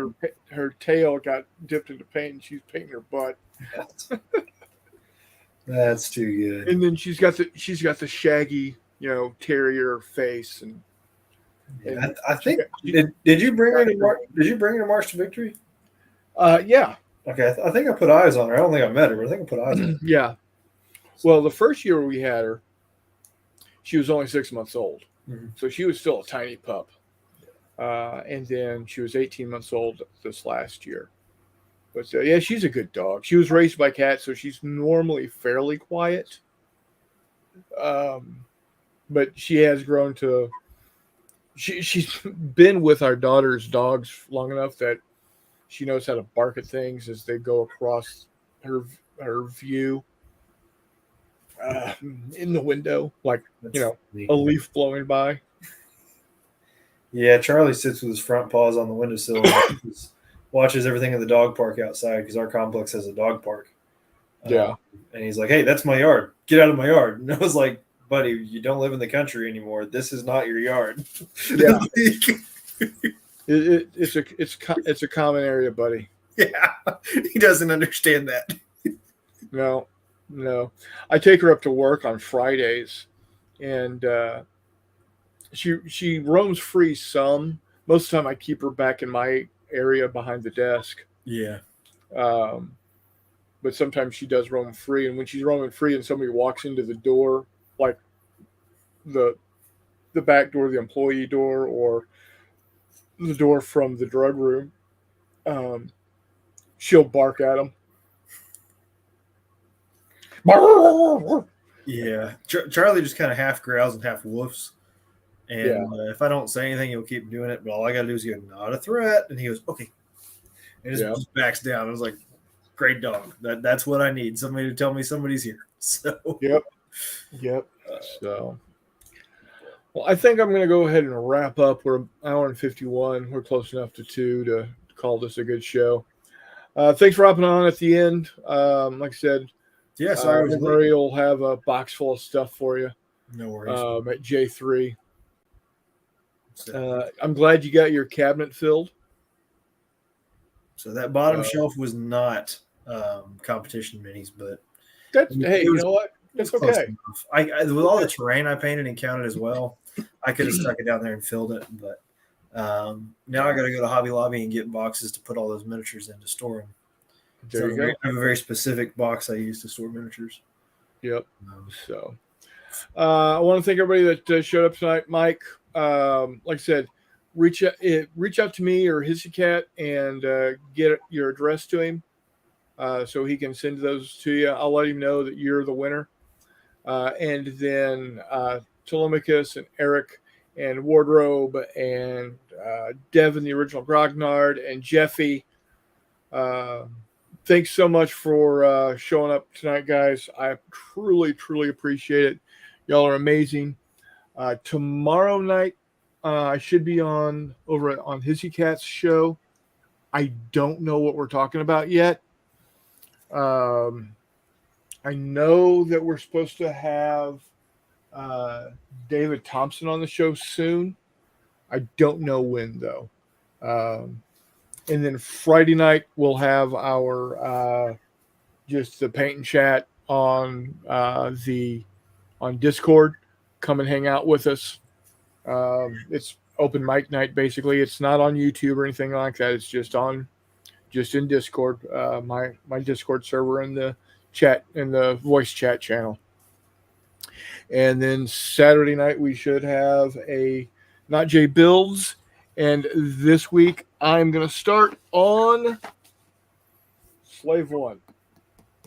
her tail got dipped into paint and she's painting her butt. That's too good. And then she's got the shaggy, terrier face. And Yeah, I think did you bring her to did you bring her to March to Victory? yeah. Okay, I think I put eyes on her. I don't think I met her, but I think I put eyes on her. Yeah. Well, the first year we had her, she was only 6 months old. Mhm. So she was still a tiny pup. And then she was 18 months old this last year. But yeah, she's a good dog. She was raised by cats, so she's normally fairly quiet. But she has grown to. She's been with our daughter's dogs long enough that she knows how to bark at things as they go across her view in the window, like a leaf blowing by. Yeah, Charlie sits with his front paws on the windowsill and watches everything in the dog park outside because our complex has a dog park. Yeah. And he's like, "Hey, that's my yard. Get out of my yard." And I was like, "Buddy, you don't live in the country anymore. This is not your yard." Yeah. It's a common area, buddy. Yeah, he doesn't understand that. No. I take her up to work on Fridays, and she roams free some. Most of the time, I keep her back in my area behind the desk. Yeah. But sometimes she does roam free, and when she's roaming free, and somebody walks into the door, like the back door, the employee door, or the door from the drug room, she'll bark at them. Yeah. Charlie just kind of half growls and half woofs. And if I don't say anything, he'll keep doing it. But all I got to do is go, "Not a threat." And he goes, "Okay." And just backs down. I was like, great dog. That's what I need. Somebody to tell me somebody's here. So, Yep. So, well, I think I'm going to go ahead and wrap up. We're an hour and 51. We're close enough to 2 to call this a good show. Thanks for hopping on at the end. Like I said, yeah, sorry. Murray will have a box full of stuff for you. No worries. At J3. I'm glad you got your cabinet filled. So that bottom shelf was not competition minis, but hey, you know what? That's okay. With all the terrain I painted and counted as well, I could have stuck it down there and filled it. But now I got to go to Hobby Lobby and get boxes to put all those miniatures in to store them. There you go. I have a very specific box I use to store miniatures. Yep. So I want to thank everybody that showed up tonight. Mike, like I said, reach out to me or HissyCat and get your address to him so he can send those to you. I'll let him know that you're the winner. And then Telemachus and Eric and Wardrobe and Devin, the original Grognard, and Jeffy. Thanks so much for showing up tonight, guys. I truly, truly appreciate it. Y'all are amazing. Tomorrow night, I should be over on HissyCat's show. I don't know what we're talking about yet. I know that we're supposed to have David Thompson on the show soon. I don't know when, though. And then Friday night, we'll have our just the paint and chat on Discord. Come and hang out with us. It's open mic night, basically. It's not on YouTube or anything like that. It's just in Discord, my Discord server in the chat, in the voice chat channel. And then Saturday night, we should have a Not J Builds. And this week, I'm going to start on Slave One,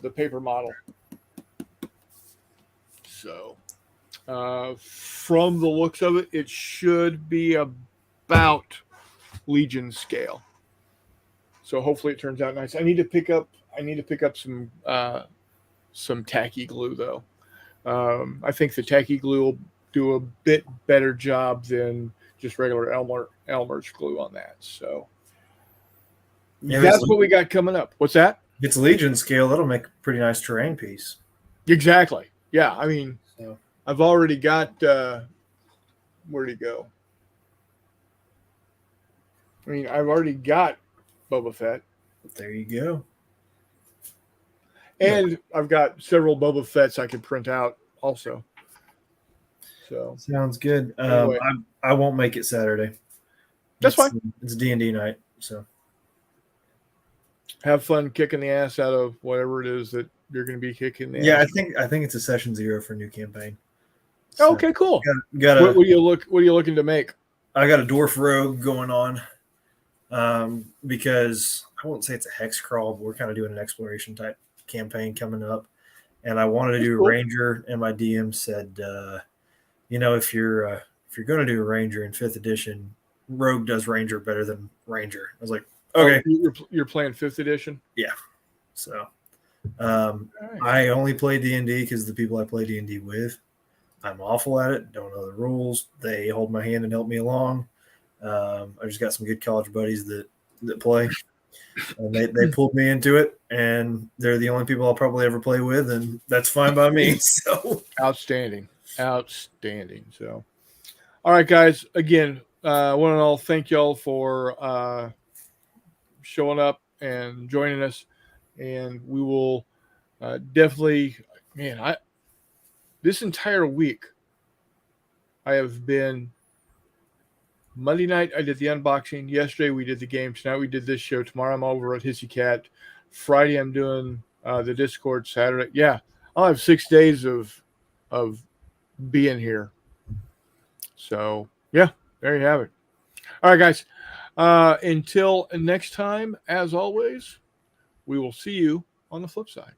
the paper model. So, from the looks of it, it should be about Legion scale. So hopefully it turns out nice. I need to pick up some tacky glue though. I think the tacky glue will do a bit better job than just regular Elmer's glue on that. So Yeah, That's what we got coming up. What's that? If it's Legion scale, that'll make a pretty nice terrain piece. Exactly. Yeah. I mean, So I've already got. Where'd he go? I mean, I've already got Boba Fett, there you go. and I've got several Boba Fetts I can print out also. So Sounds good. Anyway. I won't make it Saturday. That's fine. It's D&D night, so have fun kicking the ass out of whatever it is that you're going to be kicking the yeah, ass. I think it's a session 0 for new campaign. Oh, okay, cool. Got What are you looking to make? I got a dwarf rogue going on, because I won't say it's a hex crawl, but we're kind of doing an exploration type campaign coming up, and I wanted to do cool. a ranger, and my DM said, if you're going to do a ranger in 5th edition, rogue does ranger better than ranger. I was like, okay, You're playing 5th edition. so. All right. I only play D&D because the people I play D&D with, I'm awful at it, don't know the rules. They hold my hand and help me along. I just got some good college buddies that play, and they pulled me into it, and they're the only people I'll probably ever play with, and that's fine by me. So Outstanding. So, all right, guys. Again, one and all, thank y'all for showing up and joining us, and we will definitely, man. This entire week, I have been. Monday night, I did the unboxing. Yesterday, we did the game. Tonight, we did this show. Tomorrow, I'm over at Hissy Cat. Friday, I'm doing the Discord. Saturday, yeah, I'll have 6 days of being here. So, yeah, there you have it. All right, guys. Until next time, as always, we will see you on the flip side.